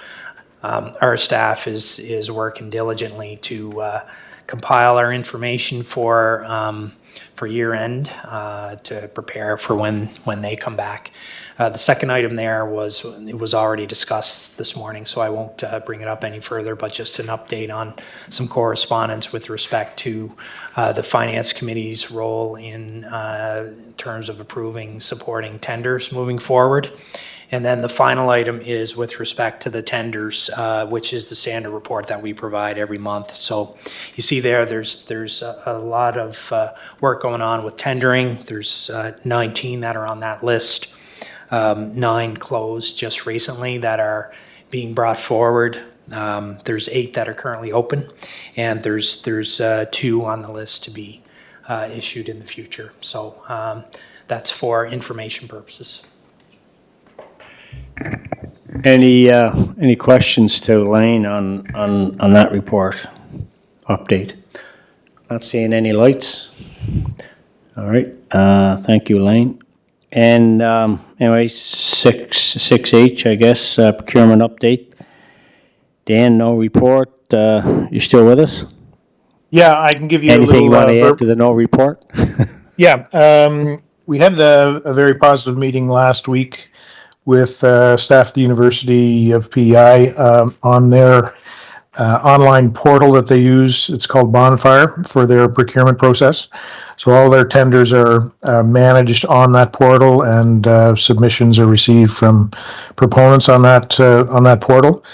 our staff is working diligently to compile our information for year end to prepare for when they come back. The second item there was already discussed this morning, so I won't bring it up any further, but just an update on some correspondence with respect to the Finance Committee's role in terms of approving, supporting tenders moving forward. And then the final item is with respect to the tenders, which is the standard report that we provide every month. So you see there's a lot of work going on with tendering. There's 19 that are on that list. 9 closed just recently that are being brought forward. There's 8 that are currently open, and there's 2 on the list to be issued in the future. So that's for information purposes. Any questions to Lane on that report update? Not seeing any lights. All right, thank you, Lane. And anyway, 6H, I guess, procurement update. Dan, no report. You still with us? Yeah, I can give you Anything you want a to little add to the no report? Yeah, we had a very positive meeting last week with staff at the University of PEI on their online portal that they use. It's called Bonfire for their procurement process. So all their tenders are managed on that portal, and submissions are received from proponents on that portal.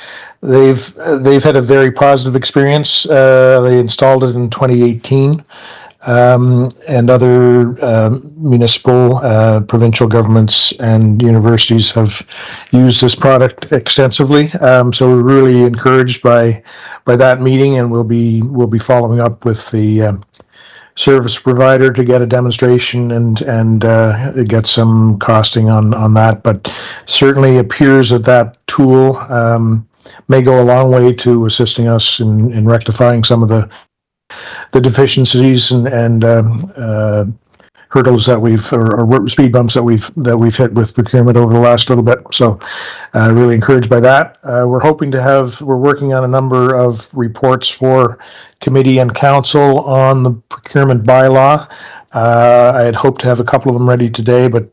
They've had a very positive experience. They installed it in 2018. And other municipal, provincial governments and universities have used this product extensively. So we're really encouraged by that meeting, and we'll be following up with the service provider to get a demonstration and get some costing on that. But certainly appears that tool may go a long way to assisting us in rectifying some of the deficiencies and hurdles that or speed bumps that we've hit with procurement over the last little bit. So really encouraged by that. We're working on a number of reports for committee and council on the procurement bylaw. I had hoped to have a couple of them ready today, but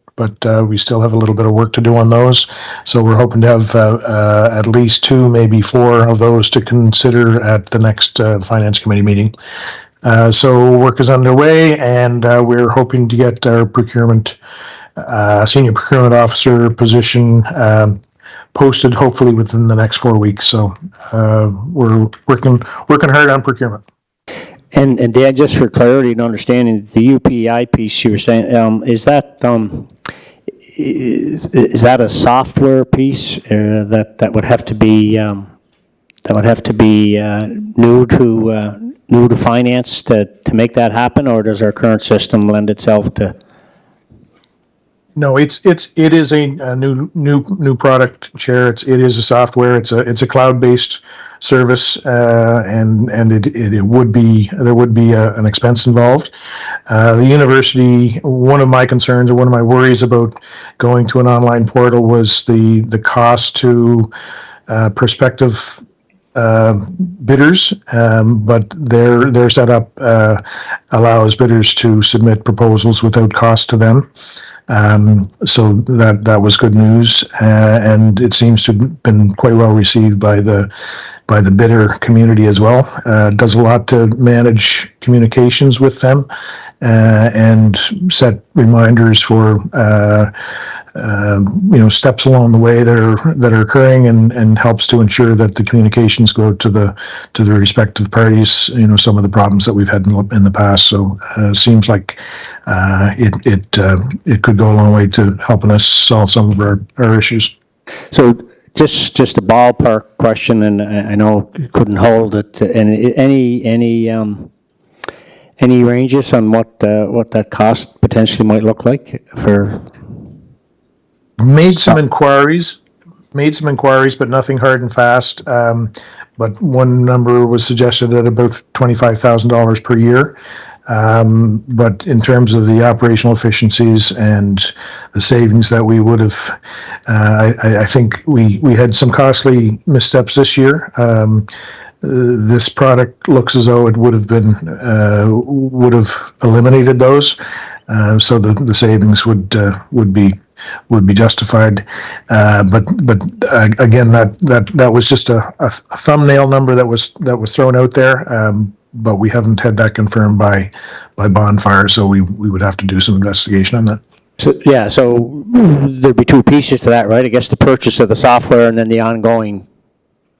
we still have a little bit of work to do on those. So we're hoping to have at least 2, maybe 4 of those to consider at the next Finance Committee meeting. So work is underway, and we're hoping to get our senior procurement officer position posted hopefully within the next 4 weeks. So we're working hard on procurement. And Dan, just for clarity and understanding, the UPI piece you were saying, is that a software piece that would have to be new to finance to make that happen, or does our current system lend itself to? No, it is a new product, Chair. It is a software. It's a cloud-based service, and there would be an expense involved. The university, one of my concerns or one of my worries about going to an online portal was the cost to prospective bidders, but their setup allows bidders to submit proposals without cost to them. So that was good news, and it seems to have been quite well received by the bidder community as well. Does a lot to manage communications with them and set reminders for steps along the way that are occurring, and helps to ensure that the communications go to the respective parties. Some of the problems that we've had in the past. So seems like it could go a long way to helping us solve some of our issues. So just a ballpark question, and I know you couldn't hold it. And any ranges on what that cost potentially might look like for? Made some inquiries, but nothing hard and fast. But one number was suggested at about $25,000 per year. But in terms of the operational efficiencies and the savings that we would have, I think we had some costly missteps this year. This product looks as though it would have eliminated those. So the savings would be justified, but again, that was just a thumbnail number that was thrown out there, but we haven't had that confirmed by Bonfire, so we would have to do some investigation on that. So there'd be two pieces to that, right? I guess the purchase of the software and then the ongoing.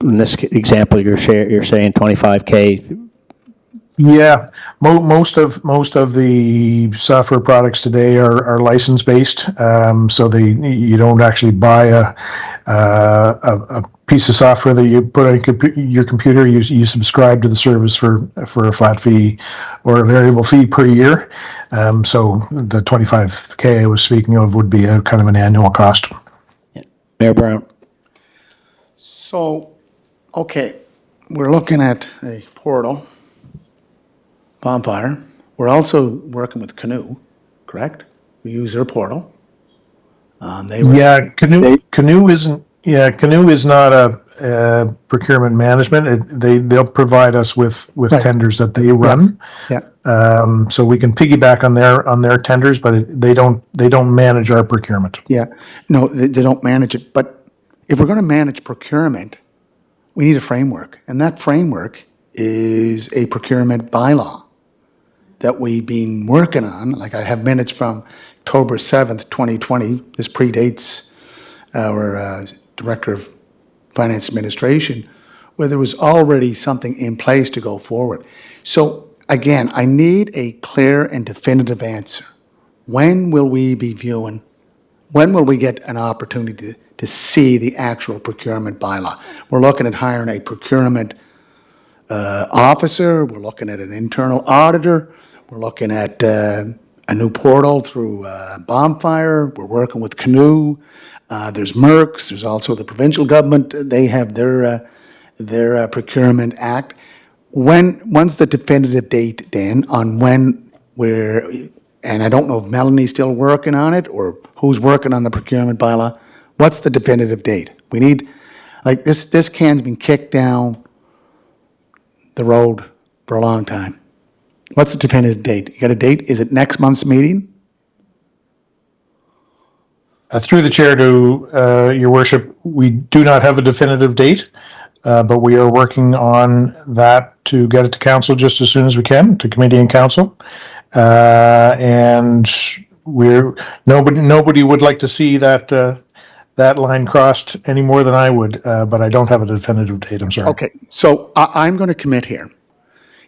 In this example, you're saying $25K. Yeah, most of the software products today are license based, so you don't actually buy a piece of software that you put on your computer. You subscribe to the service for a flat fee or a variable fee per year. So the $25K I was speaking of would be a kind of an annual cost. Mayor Brown. So, okay, we're looking at a portal. Bonfire. We're also working with Canoe, correct? We use their portal. Canoe is not a procurement management. They'll provide us with Right. tenders that they run. Yeah. So we can piggyback on their tenders, but they don't manage our procurement. Yeah. No, they don't manage it. But if we're going to manage procurement, we need a framework. And that framework is a procurement bylaw that we've been working on. Like, I have minutes from October 7th, 2020. This predates our Director of Finance Administration, where there was already something in place to go forward. So again, I need a clear and definitive answer. When will we be viewing, when will we get an opportunity to see the actual procurement bylaw? We're looking at hiring a procurement officer, we're looking at an internal auditor, we're looking at a new portal through Bonfire, we're working with Canoe, there's Merck's, there's also the provincial government, they have their procurement act. When's the definitive date, Dan, on when and I don't know if Melanie's still working on it or who's working on the procurement bylaw, what's the definitive date? We need, like, this can's been kicked down the road for a long time. What's the definitive date? You got a date? Is it next month's meeting? Through the chair to Your Worship, we do not have a definitive date, but we are working on that to get it to council just as soon as we can, to committee and council. And nobody would like to see that line crossed any more than I would, but I don't have a definitive date, I'm sorry. Okay, so I'm going to commit here.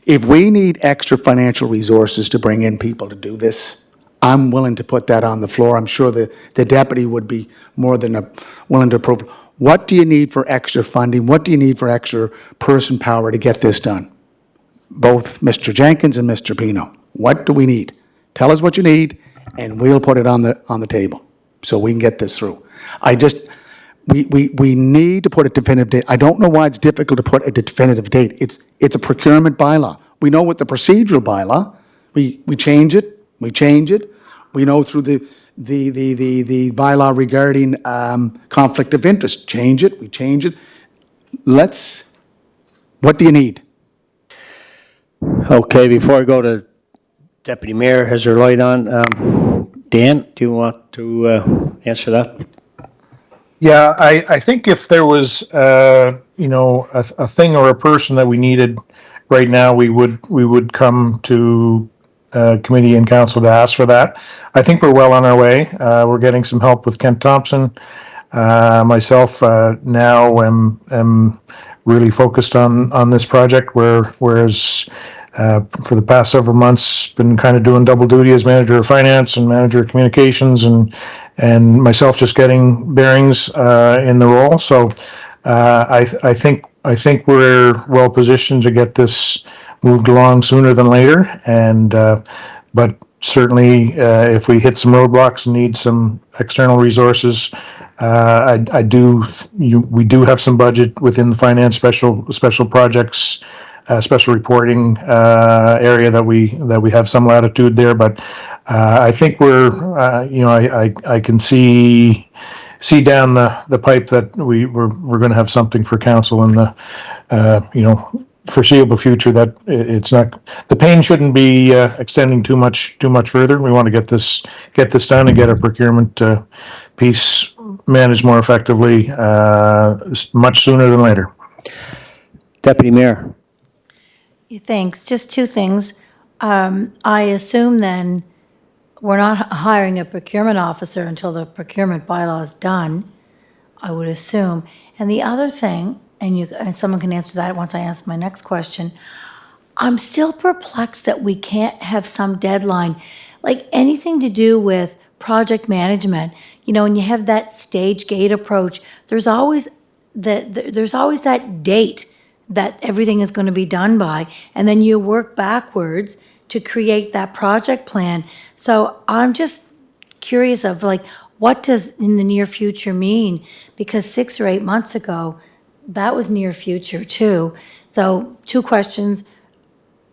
If we need extra financial resources to bring in people to do this, I'm willing to put that on the floor. I'm sure the deputy would be more than willing to approve. What do you need for extra funding? What do you need for extra person power to get this done? Both Mr. Jenkins and Mr. Pino. What do we need? Tell us what you need, and we'll put it on the table so we can get this through. We need to put a definitive date. I don't know why it's difficult to put a definitive date. It's a procurement bylaw. We know what the procedural bylaw, we change it. We know through the bylaw regarding conflict of interest, we change it. Let's What do you need? Okay, before I go to Deputy Mayor, has her light on? Dan, do you want to answer that? Yeah, I think if there was, a thing or a person that we needed right now, we would come to committee and council to ask for that. I think we're well on our way. We're getting some help with Kent Thompson. Myself now am really focused on this project, whereas for the past several months been kind of doing double duty as manager of finance and manager of communications, and myself just getting bearings in the role. So I think we're well positioned to get this moved along sooner than later. And but certainly if we hit some roadblocks and need some external resources, we do have some budget within the finance special projects, special reporting area that we have some latitude there. But I think we're I can see down the pipe that we're going to have something for council in the foreseeable future, that it's not, the pain shouldn't be extending too much further. We want to get this done and get our procurement piece managed more effectively much sooner than later. Deputy Mayor. Thanks. Just two things. I assume then we're not hiring a procurement officer until the procurement bylaw is done, I would assume. And the other thing, and someone can answer that once I ask my next question, I'm still perplexed that we can't have some deadline, like anything to do with project management. When you have that stage gate approach, there's always that date that everything is going to be done by, and then you work backwards to create that project plan. So I'm just curious of what does in the near future mean? Because 6 or 8 months ago, that was near future too. So 2 questions.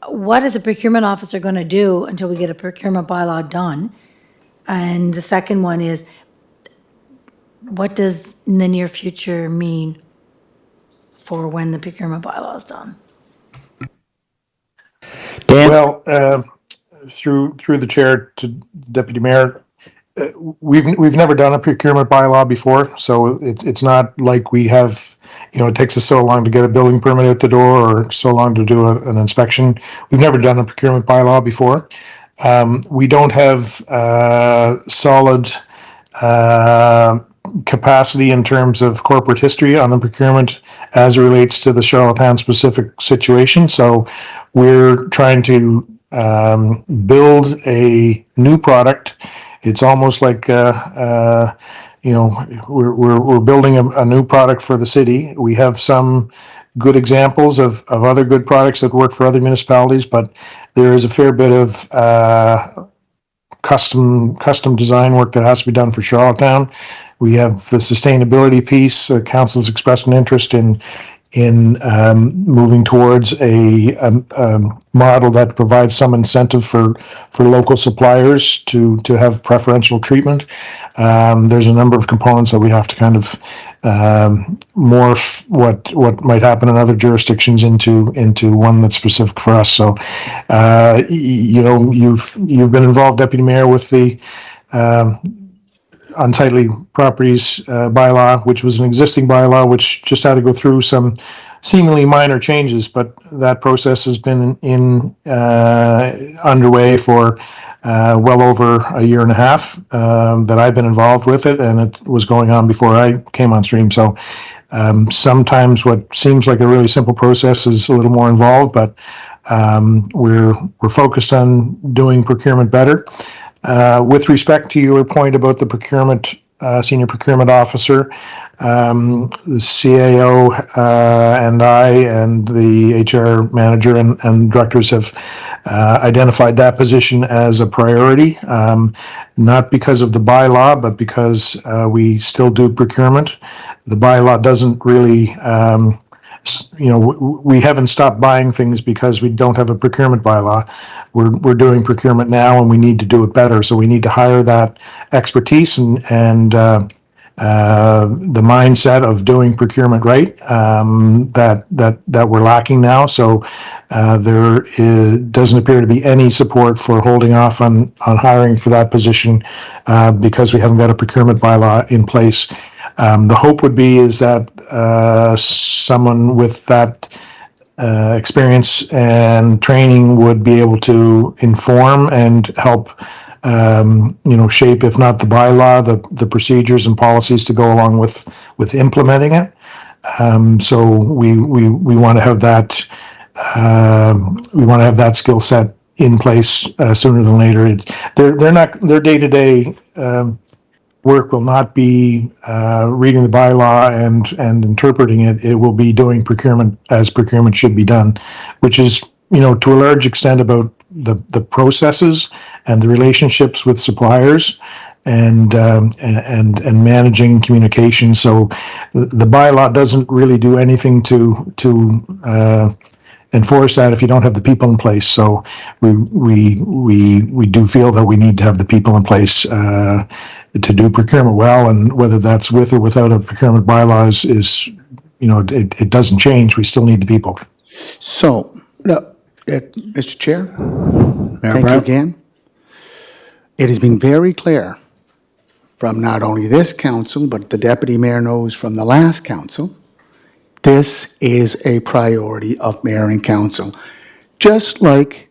What is a procurement officer going to do until we get a procurement bylaw done? And the second one is, what does in the near future mean for when the procurement bylaw is done? Dan? Well, through the chair to Deputy Mayor, we've never done a procurement bylaw before, so it's not like we have, it takes us so long to get a building permit at the door or so long to do an inspection. We've never done a procurement bylaw before. We don't have solid capacity in terms of corporate history on the procurement as it relates to the Charlottetown specific situation. So we're trying to build a new product. It's almost like we're building a new product for the city. We have some good examples of other good products that work for other municipalities, but there is a fair bit of custom design work that has to be done for Charlottetown. We have the sustainability piece. Council's expressed an interest in moving towards a model that provides some incentive for local suppliers to have preferential treatment. There's a number of components that we have to kind of morph what might happen in other jurisdictions into one that's specific for us. So, you've been involved, Deputy Mayor, with the unsightly properties bylaw, which was an existing bylaw, which just had to go through some seemingly minor changes, but that process has been underway for well over a year and a half that I've been involved with it, and it was going on before I came on stream. So sometimes what seems like a really simple process is a little more involved, but we're focused on doing procurement better. With respect to your point about the procurement, senior procurement officer, the CAO and I and the HR manager and directors have identified that position as a priority, not because of the bylaw, but because we still do procurement. The bylaw doesn't really we haven't stopped buying things because we don't have a procurement bylaw. We're doing procurement now, and we need to do it better. So we need to hire that expertise and the mindset of doing procurement right, that we're lacking now. So doesn't appear to be any support for holding off on hiring for that position because we haven't got a procurement bylaw in place. The hope would be is that someone with that experience and training would be able to inform and help shape, if not the bylaw, the procedures and policies to go along with implementing it. So we want to have that skill set in place sooner than later. Their day-to-day work will not be reading the bylaw and interpreting it. It will be doing procurement as procurement should be done, which is, to a large extent about the processes and the relationships with suppliers and managing communication. So the bylaw doesn't really do anything to enforce that if you don't have the people in place. So we do feel that we need to have the people in place to do procurement well, and whether that's with or without a procurement bylaw is it doesn't change. We still need the people. So, No, Mr. Chair, Mayor thank you Brown? again. It has been very clear from not only this council, but the deputy mayor knows from the last council, this is a priority of mayor and council. Just like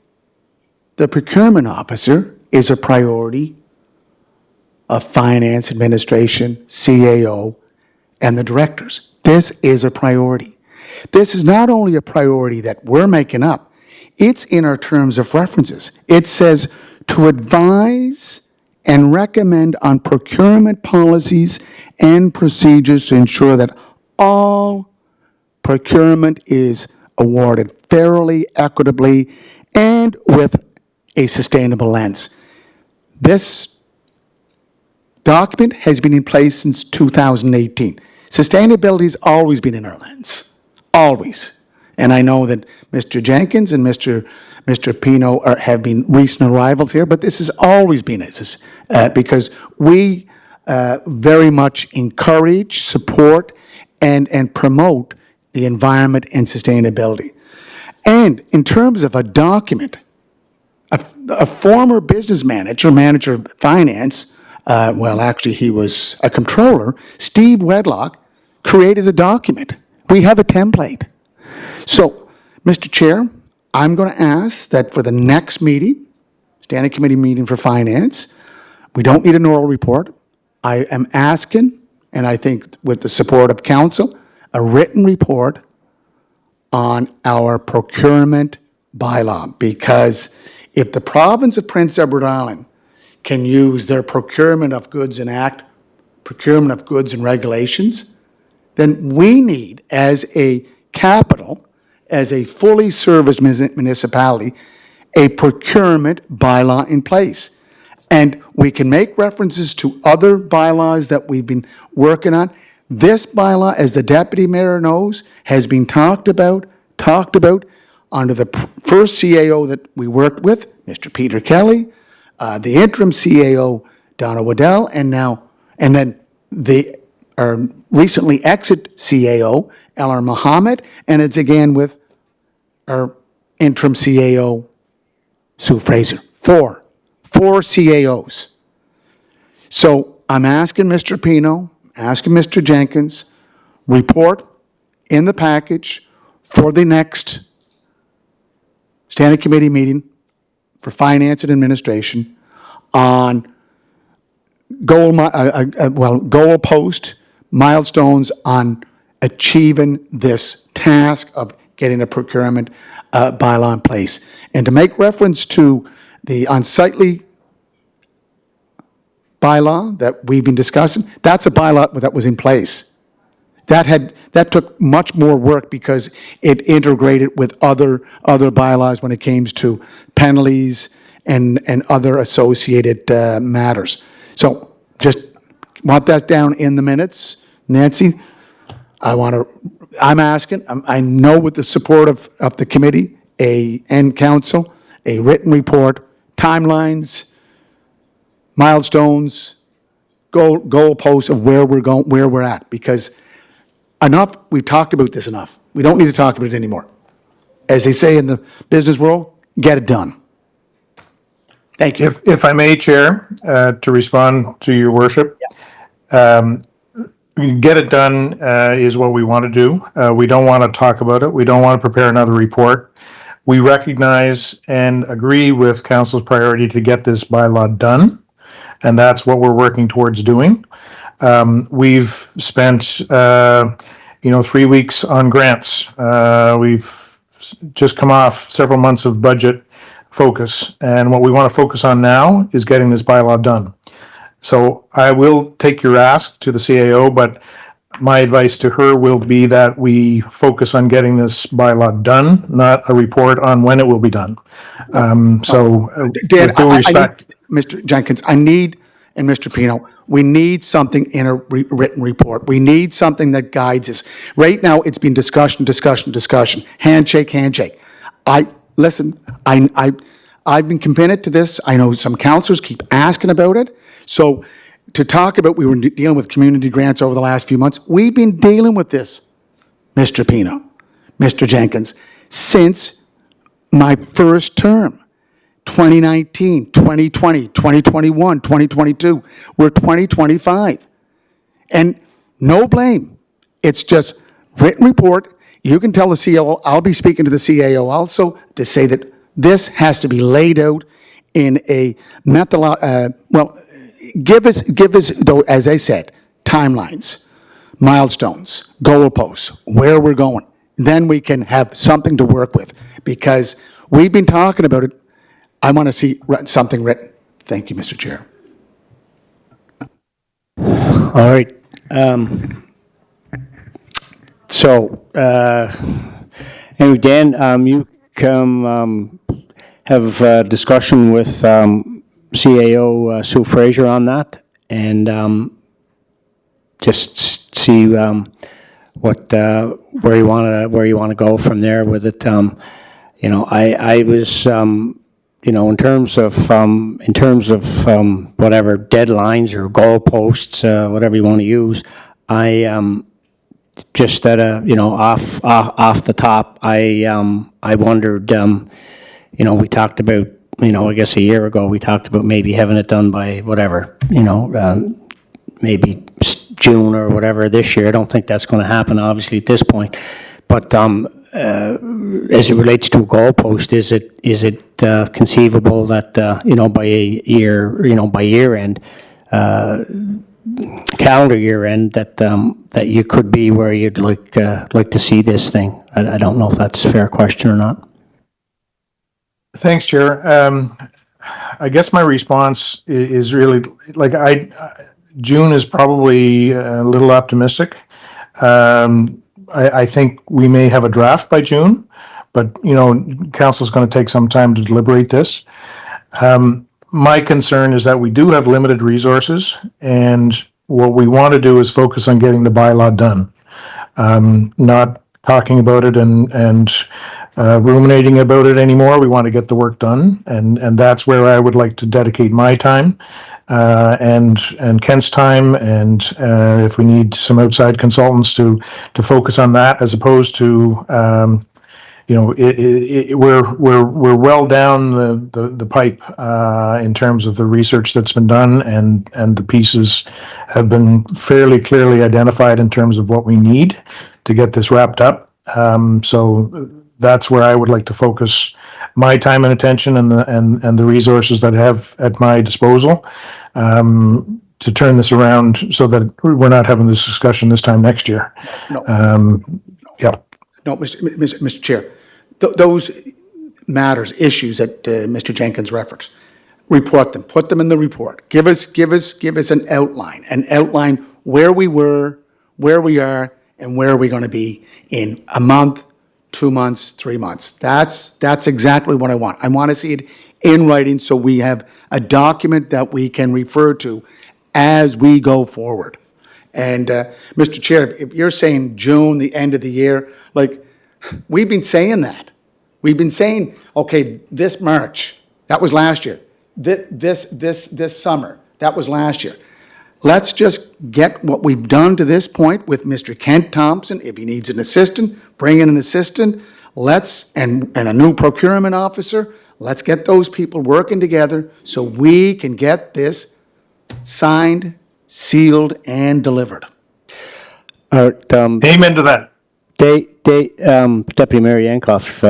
the procurement officer is a priority of finance, administration, CAO, and the directors. This is a priority. This is not only a priority that we're making up, it's in our terms of references. It says to advise and recommend on procurement policies and procedures to ensure that all procurement is awarded fairly, equitably, and with a sustainable lens. This document has been in place since 2018. Sustainability has always been in our lens, always. And I know that Mr. Jenkins and Mr. Pino have been recent arrivals here, but this has always been because we very much encourage, support, and promote the environment and sustainability. And in terms of a document, a former business manager of finance, actually he was a controller, Steve Wedlock, created a document. We have a template. So, Mr. Chair, I'm going to ask that for the next meeting, Standing Committee meeting for Finance, we don't need an oral report. I am asking, and I think with the support of council, a written report on our procurement bylaw, because if the province of Prince Edward Island can use their procurement of goods and procurement of goods and regulations, then we need, as a capital, as a fully serviced municipality, a procurement bylaw in place. And we can make references to other bylaws that we've been working on. This bylaw, as the deputy mayor knows, has been talked about under the first CAO that we worked with, Mr. Peter Kelly, the interim CAO, Donna Waddell, and then our recently exit CAO, Ellar Mohammed, and it's again with our interim CAO, Sue Fraser. Four CAOs. So I'm asking Mr. Pino, asking Mr. Jenkins, report in the package for the next Standing Committee meeting for Finance and Administration on goalpost milestones on achieving this task of getting a procurement bylaw in place. And to make reference to the unsightly bylaw that we've been discussing, that's a bylaw that was in place. That took much more work because it integrated with other bylaws when it came to penalties and other associated matters. So just want that down in the minutes. Nancy, I'm asking, I know with the support of the committee and council, a written report, timelines, milestones, goalposts of where we're going, where we're at, because enough, we've talked about this enough. We don't need to talk about it anymore. As they say in the business world, get it done. Thank you. If I may, Chair, to respond to your worship. Get it done is what we want to do. We don't want to talk about it. We don't want to prepare another report. We recognize and agree with Council's priority to get this bylaw done, and that's what we're working towards doing. We've spent, 3 weeks on grants. We've just come off several months of budget focus, and what we want to focus on now is getting this bylaw done. So I will take your ask to the CAO, but my advice to her will be that we focus on getting this bylaw done, not a report on when it will be done. Dan, with due I respect. need, Mr. Jenkins, and Mr. Pino, we need something in a written report. We need something that guides us. Right now, it's been discussion, handshake. I've been committed to this. I know some councillors keep asking about it. So to talk about, we were dealing with community grants over the last few months. We've been dealing with this, Mr. Pino, Mr. Jenkins, since my first term, 2019, 2020, 2021, 2022. We're 2025. And no blame. It's just written report. You can tell the CAO, I'll be speaking to the CAO also to say that this has to be laid out in a give us, though, as I said, timelines, milestones, goalposts, where we're going. Then we can have something to work with, because we've been talking about it. I want to see something written. Thank you, Mr. Chair. All right. Anyway, Dan, you come have a discussion with CAO Sue Fraser on that, and just see what where you want to go from there with it. I was in terms of whatever deadlines or goalposts, whatever you want to use, I just at off the top, I wondered, we talked about, I guess a year ago, we talked about maybe having it done by whatever, maybe June or whatever this year. I don't think that's going to happen, obviously, at this point. But as it relates to a goalpost, is it conceivable that by a year, by year end, calendar year end, that you could be where you'd like to see this thing? I don't know if that's a fair question or not. Thanks, Chair. I guess my response is really, June is probably a little optimistic. I think we may have a draft by June, but, council's going to take some time to deliberate this. My concern is that we do have limited resources, and what we want to do is focus on getting the bylaw done, not talking about it and ruminating about it anymore. We want to get the work done, and that's where I would like to dedicate my time and Kent's time, and if we need some outside consultants to focus on that, as opposed to we're well down the pipe in terms of the research that's been done, and the pieces have been fairly clearly identified in terms of what we need to get this wrapped up. So that's where I would like to focus my time and attention, and the resources that I have at my disposal, to turn this around so that we're not having this discussion this time next year. No, Mr. Chair, those matters, issues that Mr. Jenkins referenced, report them, put them in the report. Give us an outline where we were, where we are, and where are we going to be in a month, 2 months, 3 months. That's exactly what I want. I want to see it in writing, so we have a document that we can refer to as we go forward. And Mr. Chair, if you're saying June, the end of the year, we've been saying that. We've been saying, okay, this March, that was last year. This summer, that was last year. let's just get what we've done to this point with Mr. Kent Thompson. If he needs an assistant, bring in an assistant. And a new procurement officer. Let's get those people working together so we can get this signed, sealed, and delivered. All right, Amen to that. Deputy Mayor Yankoff,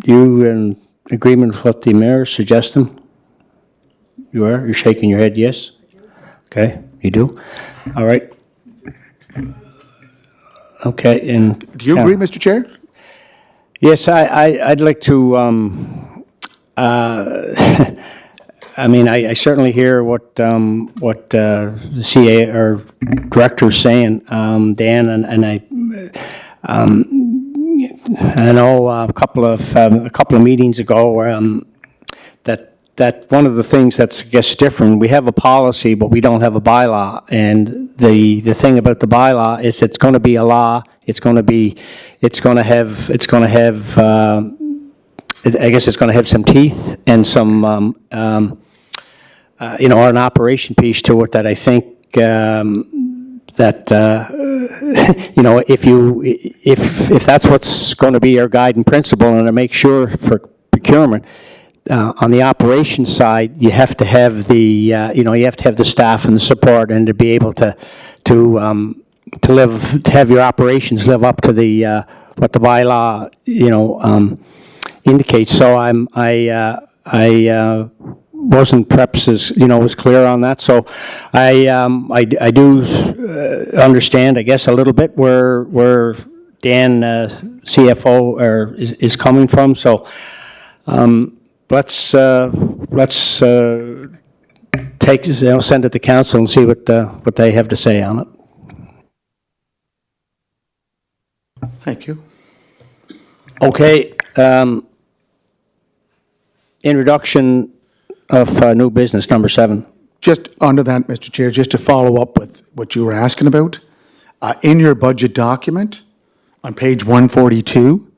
you in agreement with what the mayor is suggesting? You are? You're shaking your head, yes? Okay, you do? All right. Okay, and... Do you agree, Mr. Chair? Yes, I'd like to, I mean, I certainly hear what the CA or director's saying, Dan, and I know a couple of meetings ago, that one of the things that's, I guess, different, we have a policy, but we don't have a bylaw. And the thing about the bylaw is it's going to be a law. It's going to have, I guess it's going to have some teeth and some, an operation piece to it that I think, if that's what's going to be our guiding principle, and to make sure for procurement, on the operations side, you have to have the staff and the support, and to be able to have your operations live up to the what the bylaw indicates. So I wasn't perhaps as clear on that. So I do understand, I guess, a little bit where Dan CFO is coming from. So let's take send it to council and see what they have to say on it. Thank you. Okay. Introduction of new business, number 7. Just under that, Mr. Chair, just to follow up with what you were asking about, in your budget document, on page 142,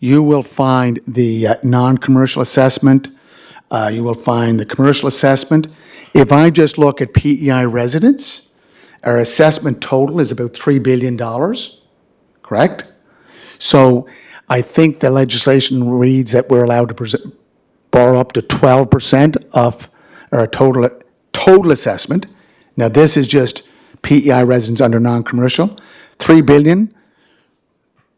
you will find the non-commercial assessment. You will find the commercial assessment. If I just look at PEI residents, our assessment total is about $3 billion, correct? So I think the legislation reads that we're allowed to borrow up to 12% of our total assessment. Now, this is just PEI residents under non-commercial. $3 billion,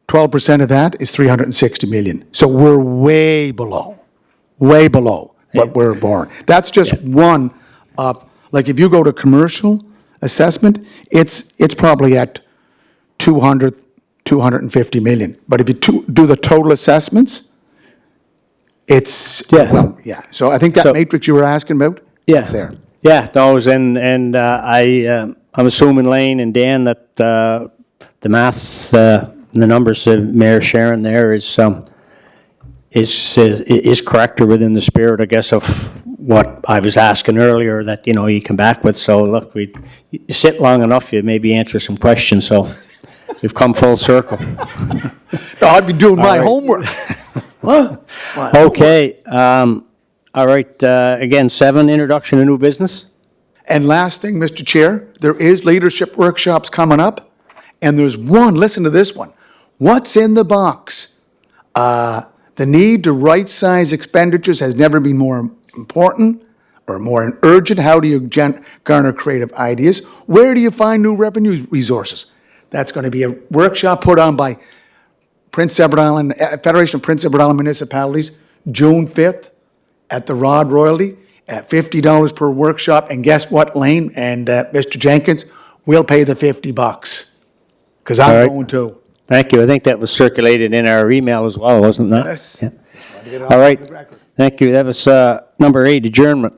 12% of that is $360 million. So we're way below what we're borrowing. That's just one of, like if you go to commercial assessment, it's probably at 250 million. But if you do the total assessments, it's, well, yeah. So I think that matrix you were asking about, it's there. Yeah, those, and I'm assuming, Lane and Dan, that the maths, the numbers that Mayor Sharon there is correct, or within the spirit, I guess, of what I was asking earlier that, you come back with. So look, you sit long enough, you maybe answer some questions, so we've come full circle. I've been doing my homework. Okay, all right, again, 7, introduction to new business. And last thing, Mr. Chair, there is leadership workshops coming up, and there's one, listen to this one. What's in the box? The need to right-size expenditures has never been more important or more urgent. How do you garner creative ideas? Where do you find new revenue resources? That's going to be a workshop put on by Prince Edward Island, Federation of Prince Edward Island Municipalities, June 5th at the Rod Royalty at $50 per workshop. And guess what, Lane and Mr. Jenkins? We'll pay the $50 because I'm going to. Thank you. I think that was circulated in our email as well, wasn't that? Yes. Yeah. All right. Thank you. That was number 8, adjournment.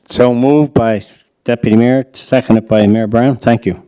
So moved by Deputy Mayor, seconded by Mayor Brown. Thank you.